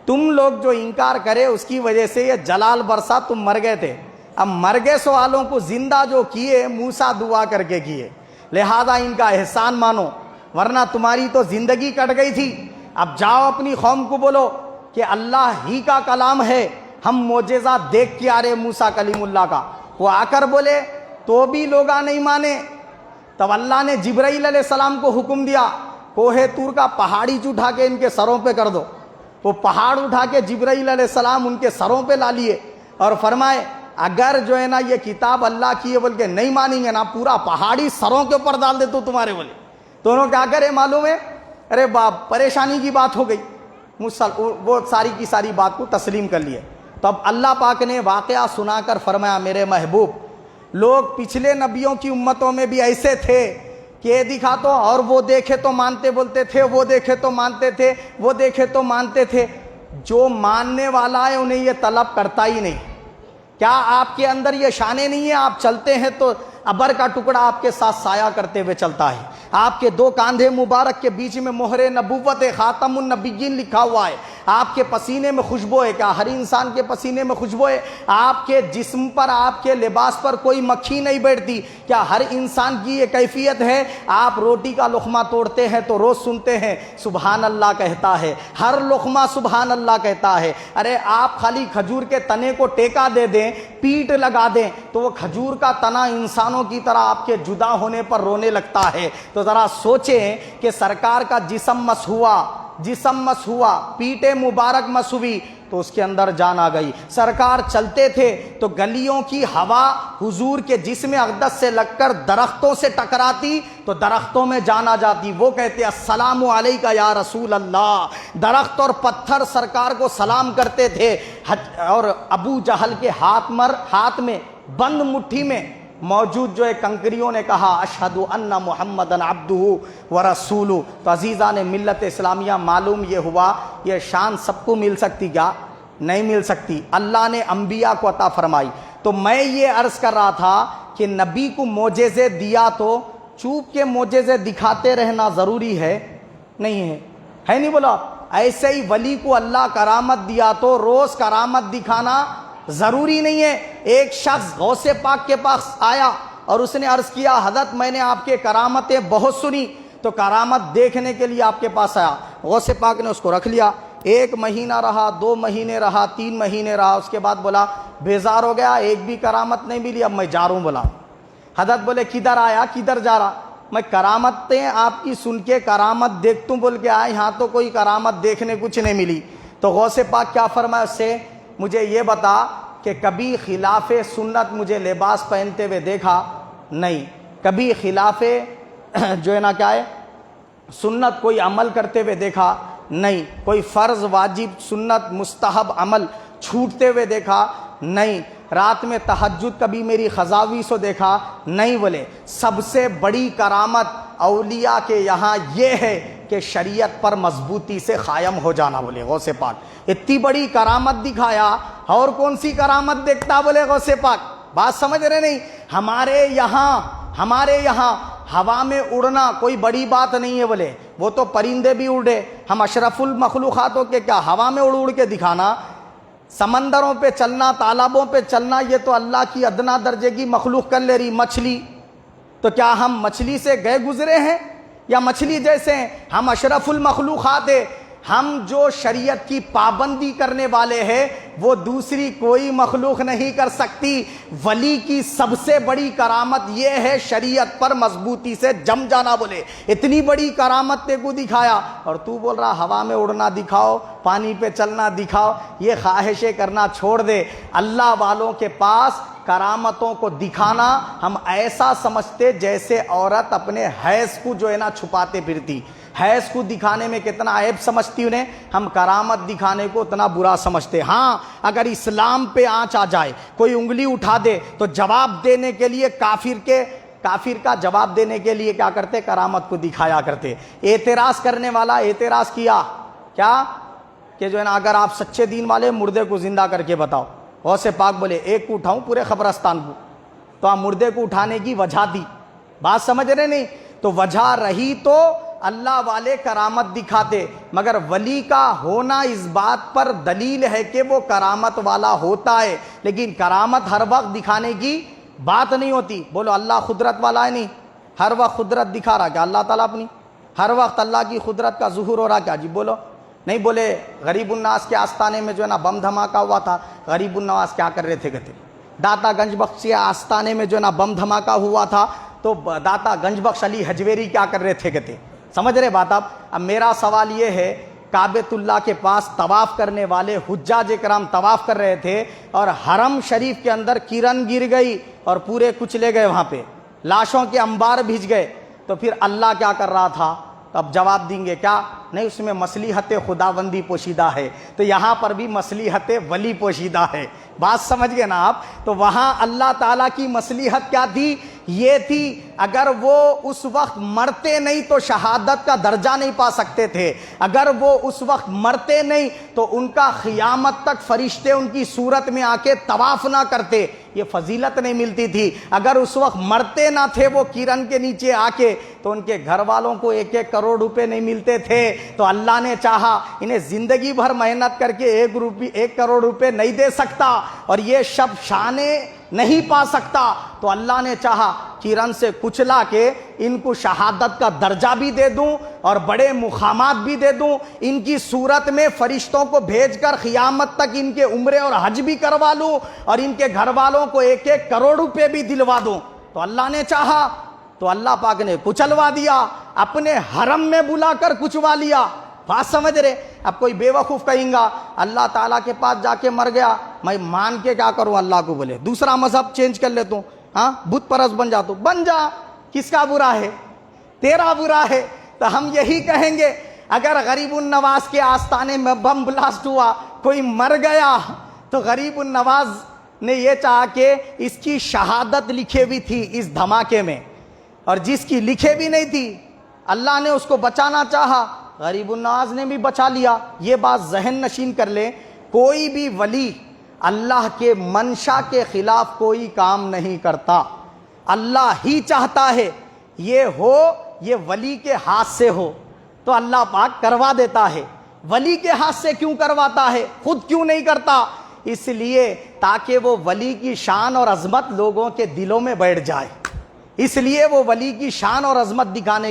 تم لوگ جو انکار کرے اس کی وجہ سے یہ جلال برسا، تم مر گئے تھے، اب مر گئے سوالوں کو زندہ جو کیے موسیٰ دعا کر کے کیے، لہذا ان کا احسان مانو، ورنہ تمہاری تو زندگی کٹ گئی تھی۔ اب جاؤ اپنی قوم کو بولو کہ اللہ ہی کا کلام ہے، ہم معجزہ دیکھ کے آ رہے موسیٰ کلیم اللہ کا۔ وہ آ کر بولے تو بھی لوگ نہیں مانے، تب اللہ نے جبرائیل علیہ السلام کو حکم دیا کوہ طور کا پہاڑی اٹھا کے ان کے سروں پہ کر دو۔ وہ پہاڑ اٹھا کے جبرائیل علیہ السلام ان کے سروں پہ لا لیے اور فرمائے اگر جو ہے نا یہ کتاب اللہ کی ہے بول کے نہیں مانیں گے نا، پورا پہاڑی سروں کے اوپر ڈال دے تو تمہارے بولے۔ دونوں کیا کرے معلوم ہے؟ ارے باپ پریشانی کی بات ہو گئی، وہ ساری کی ساری بات کو تسلیم کر لیے۔ تو اب اللہ پاک نے واقعہ سنا کر فرمایا میرے محبوب لوگ پچھلے نبیوں کی امتوں میں بھی ایسے تھے کہ یہ دکھا تو، اور وہ دیکھے تو مانتے بولتے تھے، وہ دیکھے تو مانتے تھے، وہ دیکھے تو مانتے تھے۔ جو ماننے والا ہے انہیں یہ طلب کرتا ہی نہیں۔ کیا آپ کے اندر یہ شانے نہیں ہے؟ آپ چلتے ہیں تو ابر کا ٹکڑا آپ کے ساتھ سایہ کرتے ہوئے چلتا ہے، آپ کے 2 کاندھے مبارک کے بیچ میں مہر نبوت خاتم النبیین لکھا ہوا ہے، آپ کے پسینے میں خوشبو ہے، کیا ہر انسان کے پسینے میں خوشبو ہے؟ آپ کے جسم پر، آپ کے لباس پر کوئی مکھی نہیں بیٹھتی، کیا ہر انسان کی یہ کیفیت ہے؟ آپ روٹی کا لقمہ توڑتے ہیں تو روز سنتے ہیں سبحان اللہ کہتا ہے، ہر لقمہ سبحان اللہ کہتا ہے۔ ارے آپ خالی کھجور کے تنے کو ٹیکا دے دیں، پیٹ لگا دیں تو وہ کھجور کا تنا انسانوں کی طرح آپ کے جدا ہونے پر رونے لگتا ہے۔ تو ذرا سوچیں کہ سرکار کا جسم مس ہوا، پیٹے مبارک مس ہوئی تو اس کے اندر جان آ گئی۔ سرکار چلتے تھے تو گلیوں کی ہوا حضور کے جسم اقدس سے لگ کر درختوں سے ٹکراتی تو درختوں میں جان آ جاتی۔ وہ کہتے السلام علیکہ یا رسول اللہ، درخت اور پتھر سرکار کو سلام کرتے تھے۔ اور ابو جہل کے ہاتھ میں بند مٹھی میں موجود جو ہے کنکریوں نے کہا اشہد ان محمدن عبدہ ورسولہ۔ تو عزیزان ملت اسلامیہ معلوم یہ ہوا یہ شان سب کو مل سکتی کیا؟ نہیں مل سکتی، اللہ نے انبیاء کو عطا فرمائی۔ تو میں یہ عرض کر رہا تھا کہ نبی کو معجزے دیا تو چوپ کے معجزے دکھاتے رہنا ضروری ہے نہیں ہے نہیں بولا؟ ایسے ہی ولی کو اللہ کرامت دیا تو روز کرامت دکھانا ضروری نہیں ہے۔ ایک شخص غوث پاک کے پاس آیا اور اس نے عرض کیا حضرت میں نے آپ کے کرامتیں بہت سنی تو کرامت دیکھنے کے لیے آپ کے پاس آیا۔ غوث پاک نے اس کو رکھ لیا، 1 مہینہ رہا، 2 مہینے رہا، 3 مہینے رہا، اس کے بعد بولا بیزار ہو گیا، ایک بھی کرامت نہیں ملی، اب میں جا رہا ہوں۔ بولا حضرت بولے کدھر آیا، کدھر جا رہا؟ میں کرامتیں آپ کی سن کے کرامت دیکھتا ہوں بول کے آیا، یہاں تو کوئی کرامت دیکھنے کچھ نہیں ملی۔ تو غوث پاک کیا فرمایا اس سے؟ مجھے یہ بتا کہ کبھی خلاف سنت مجھے لباس پہنتے ہوئے دیکھا؟ نہیں۔ کبھی خلاف جو ہے نا کیا ہے سنت کوئی عمل کرتے ہوئے دیکھا؟ نہیں۔ کوئی فرض واجب سنت مستحب عمل چھوٹتے ہوئے دیکھا؟ نہیں۔ رات میں تہجد کبھی میری خضاوی سو دیکھا؟ نہیں۔ بولے سب سے بڑی کرامت اولیاء کے یہاں یہ ہے کہ شریعت پر مضبوطی سے قائم ہو جانا۔ بولے غوث پاک اتنی بڑی کرامت دکھایا، اور کون سی کرامت دیکھتا؟ بولے غوث پاک بات سمجھ رہے نہیں؟ ہمارے یہاں ہوا میں اڑنا کوئی بڑی بات نہیں ہے، بولے وہ تو پرندے بھی اڑے، ہم اشرف المخلوقات ہو کے کیا ہوا میں اڑ کے دکھانا؟ سمندروں پہ چلنا، تالابوں پہ چلنا، یہ تو اللہ کی ادنا درجے کی مخلوق کر لے رہی۔ مچھلی تو کیا ہم مچھلی سے گئے گزرے ہیں یا مچھلی جیسے ہیں؟ ہم اشرف المخلوقات ہیں، ہم جو شریعت کی پابندی کرنے والے ہیں وہ دوسری کوئی مخلوق نہیں کر سکتی۔ ولی کی سب سے بڑی کرامت یہ ہے شریعت پر مضبوطی سے جم جانا۔ بولے اتنی بڑی کرامت تے کو دکھایا اور تو بول رہا ہوا میں اڑنا دکھاؤ، پانی پہ چلنا دکھاؤ، یہ خواہشیں کرنا چھوڑ دے۔ اللہ والوں کے پاس کرامتوں کو دکھانا ہم ایسا سمجھتے جیسے عورت اپنے حیض کو جو ہے نا چھپاتے پھرتی، حیض کو دکھانے میں کتنا عیب سمجھتی انہیں، ہم کرامت دکھانے کو اتنا برا سمجھتے۔ ہاں اگر اسلام پہ آنچ آ جائے، کوئی انگلی اٹھا دے تو جواب دینے کے لیے کافر کا جواب دینے کے لیے کیا کرتے؟ کرامت کو دکھایا کرتے۔ اعتراض کرنے والا اعتراض کیا کیا کہ جو ہے نا اگر آپ سچے دین والے مردے کو زندہ کر کے بتاؤ، غوث پاک بولے ایک کو اٹھاؤں پورے قبرستان کو، تو آپ مردے کو اٹھانے کی وجہ دی، بات سمجھ رہے نہیں؟ تو وجہ رہی تو اللہ والے کرامت دکھاتے، مگر ولی کا ہونا اس بات پر دلیل ہے کہ وہ کرامت والا ہوتا ہے، لیکن کرامت ہر وقت دکھانے کی بات نہیں ہوتی۔ بولو اللہ قدرت والا ہے نہیں؟ ہر وقت قدرت دکھا رہا کیا اللہ تعالیٰ اپنی؟ ہر وقت اللہ کی قدرت کا ظہور ہو رہا کیا؟ جی بولو نہیں۔ بولے غریب الناس کے آستانے میں جو ہے نا بم دھماکہ ہوا تھا، غریب النواز کیا کر رہے تھے؟ کہتے داتا گنج بخش کے آستانے میں جو ہے نا بم دھماکہ ہوا تھا تو داتا گنج بخش علی حجویری کیا کر رہے تھے؟ کہتے سمجھ رہے بات آپ؟ اب میرا سوال یہ ہے، کعبۃ اللہ کے پاس طواف کرنے والے حجاج کرام طواف کر رہے تھے اور حرم شریف کے اندر کرن گر گئی اور پورے کچلے گئے، وہاں پہ لاشوں کے انبار بھیج گئے، تو پھر اللہ کیا کر رہا تھا؟ اب جواب دیں گے کیا؟ نہیں، اس میں مصلحت خداوندی پوشیدہ ہے، تو یہاں پر بھی مصلحت ولی پوشیدہ ہے۔ بات سمجھ گئے نا آپ؟ تو وہاں اللہ تعالیٰ کی مصلحت کیا تھی؟ یہ تھی اگر وہ اس وقت مرتے نہیں تو شہادت کا درجہ نہیں پا سکتے تھے، اگر وہ اس وقت مرتے نہیں تو ان کا قیامت تک فرشتے ان کی صورت میں آ کے طواف نہ کرتے، یہ فضیلت نہیں ملتی تھی۔ اگر اس وقت مرتے نہ تھے وہ کرن کے نیچے آ کے تو ان کے گھر والوں کو 1-1 کروڑ روپے نہیں ملتے تھے، تو اللہ نے چاہا انہیں زندگی بھر محنت کر کے 1 کروڑ روپے نہیں دے سکتا اور یہ شب شانے نہیں پا سکتا، تو اللہ نے چاہا کرن سے کچلا کے ان کو شہادت کا درجہ بھی دے دوں اور بڑے مقامات بھی دے دوں، ان کی صورت میں فرشتوں کو بھیج کر قیامت تک ان کے عمرے اور حج بھی کروا لوں اور ان کے گھر والوں کو 1-1 کروڑ روپے بھی دلوا دوں۔ تو اللہ نے چاہا تو اللہ پاک نے کچلوا دیا، اپنے حرم میں بلا کر کچوا لیا۔ بات سمجھ رہے؟ اب کوئی بے وقوف کہیں گا اللہ تعالیٰ کے پاس جا کے مر گیا، میں مان کے کیا کروں اللہ کو؟ بولے دوسرا مذہب چینج کر لیتا ہوں، ہاں بت پرست بن جاتا ہوں، بن جا، کس کا برا ہے؟ تیرا برا ہے۔ تو ہم یہی کہیں گے اگر غریب النواز کے آستانے میں بم بلاسٹ ہوا، کوئی مر گیا، تو غریب النواز نے یہ چاہا کہ اس کی شہادت لکھے بھی تھی اس دھماکے میں، اور جس کی لکھے بھی نہیں تھی اللہ نے اس کو بچانا چاہا، غریب النواز نے بھی بچا لیا۔ یہ بات ذہن نشین کر لیں، کوئی بھی ولی اللہ کے منشا کے خلاف کوئی کام نہیں کرتا، اللہ ہی چاہتا ہے یہ ہو، یہ ولی کے ہاتھ سے ہو تو اللہ پاک کروا دیتا ہے۔ ولی کے ہاتھ سے کیوں کرواتا ہے؟ خود کیوں نہیں کرتا؟ اس لیے تاکہ وہ ولی کی شان اور عظمت لوگوں کے دلوں میں بیٹھ جائے، اس لیے وہ ولی کی شان اور عظمت دکھانے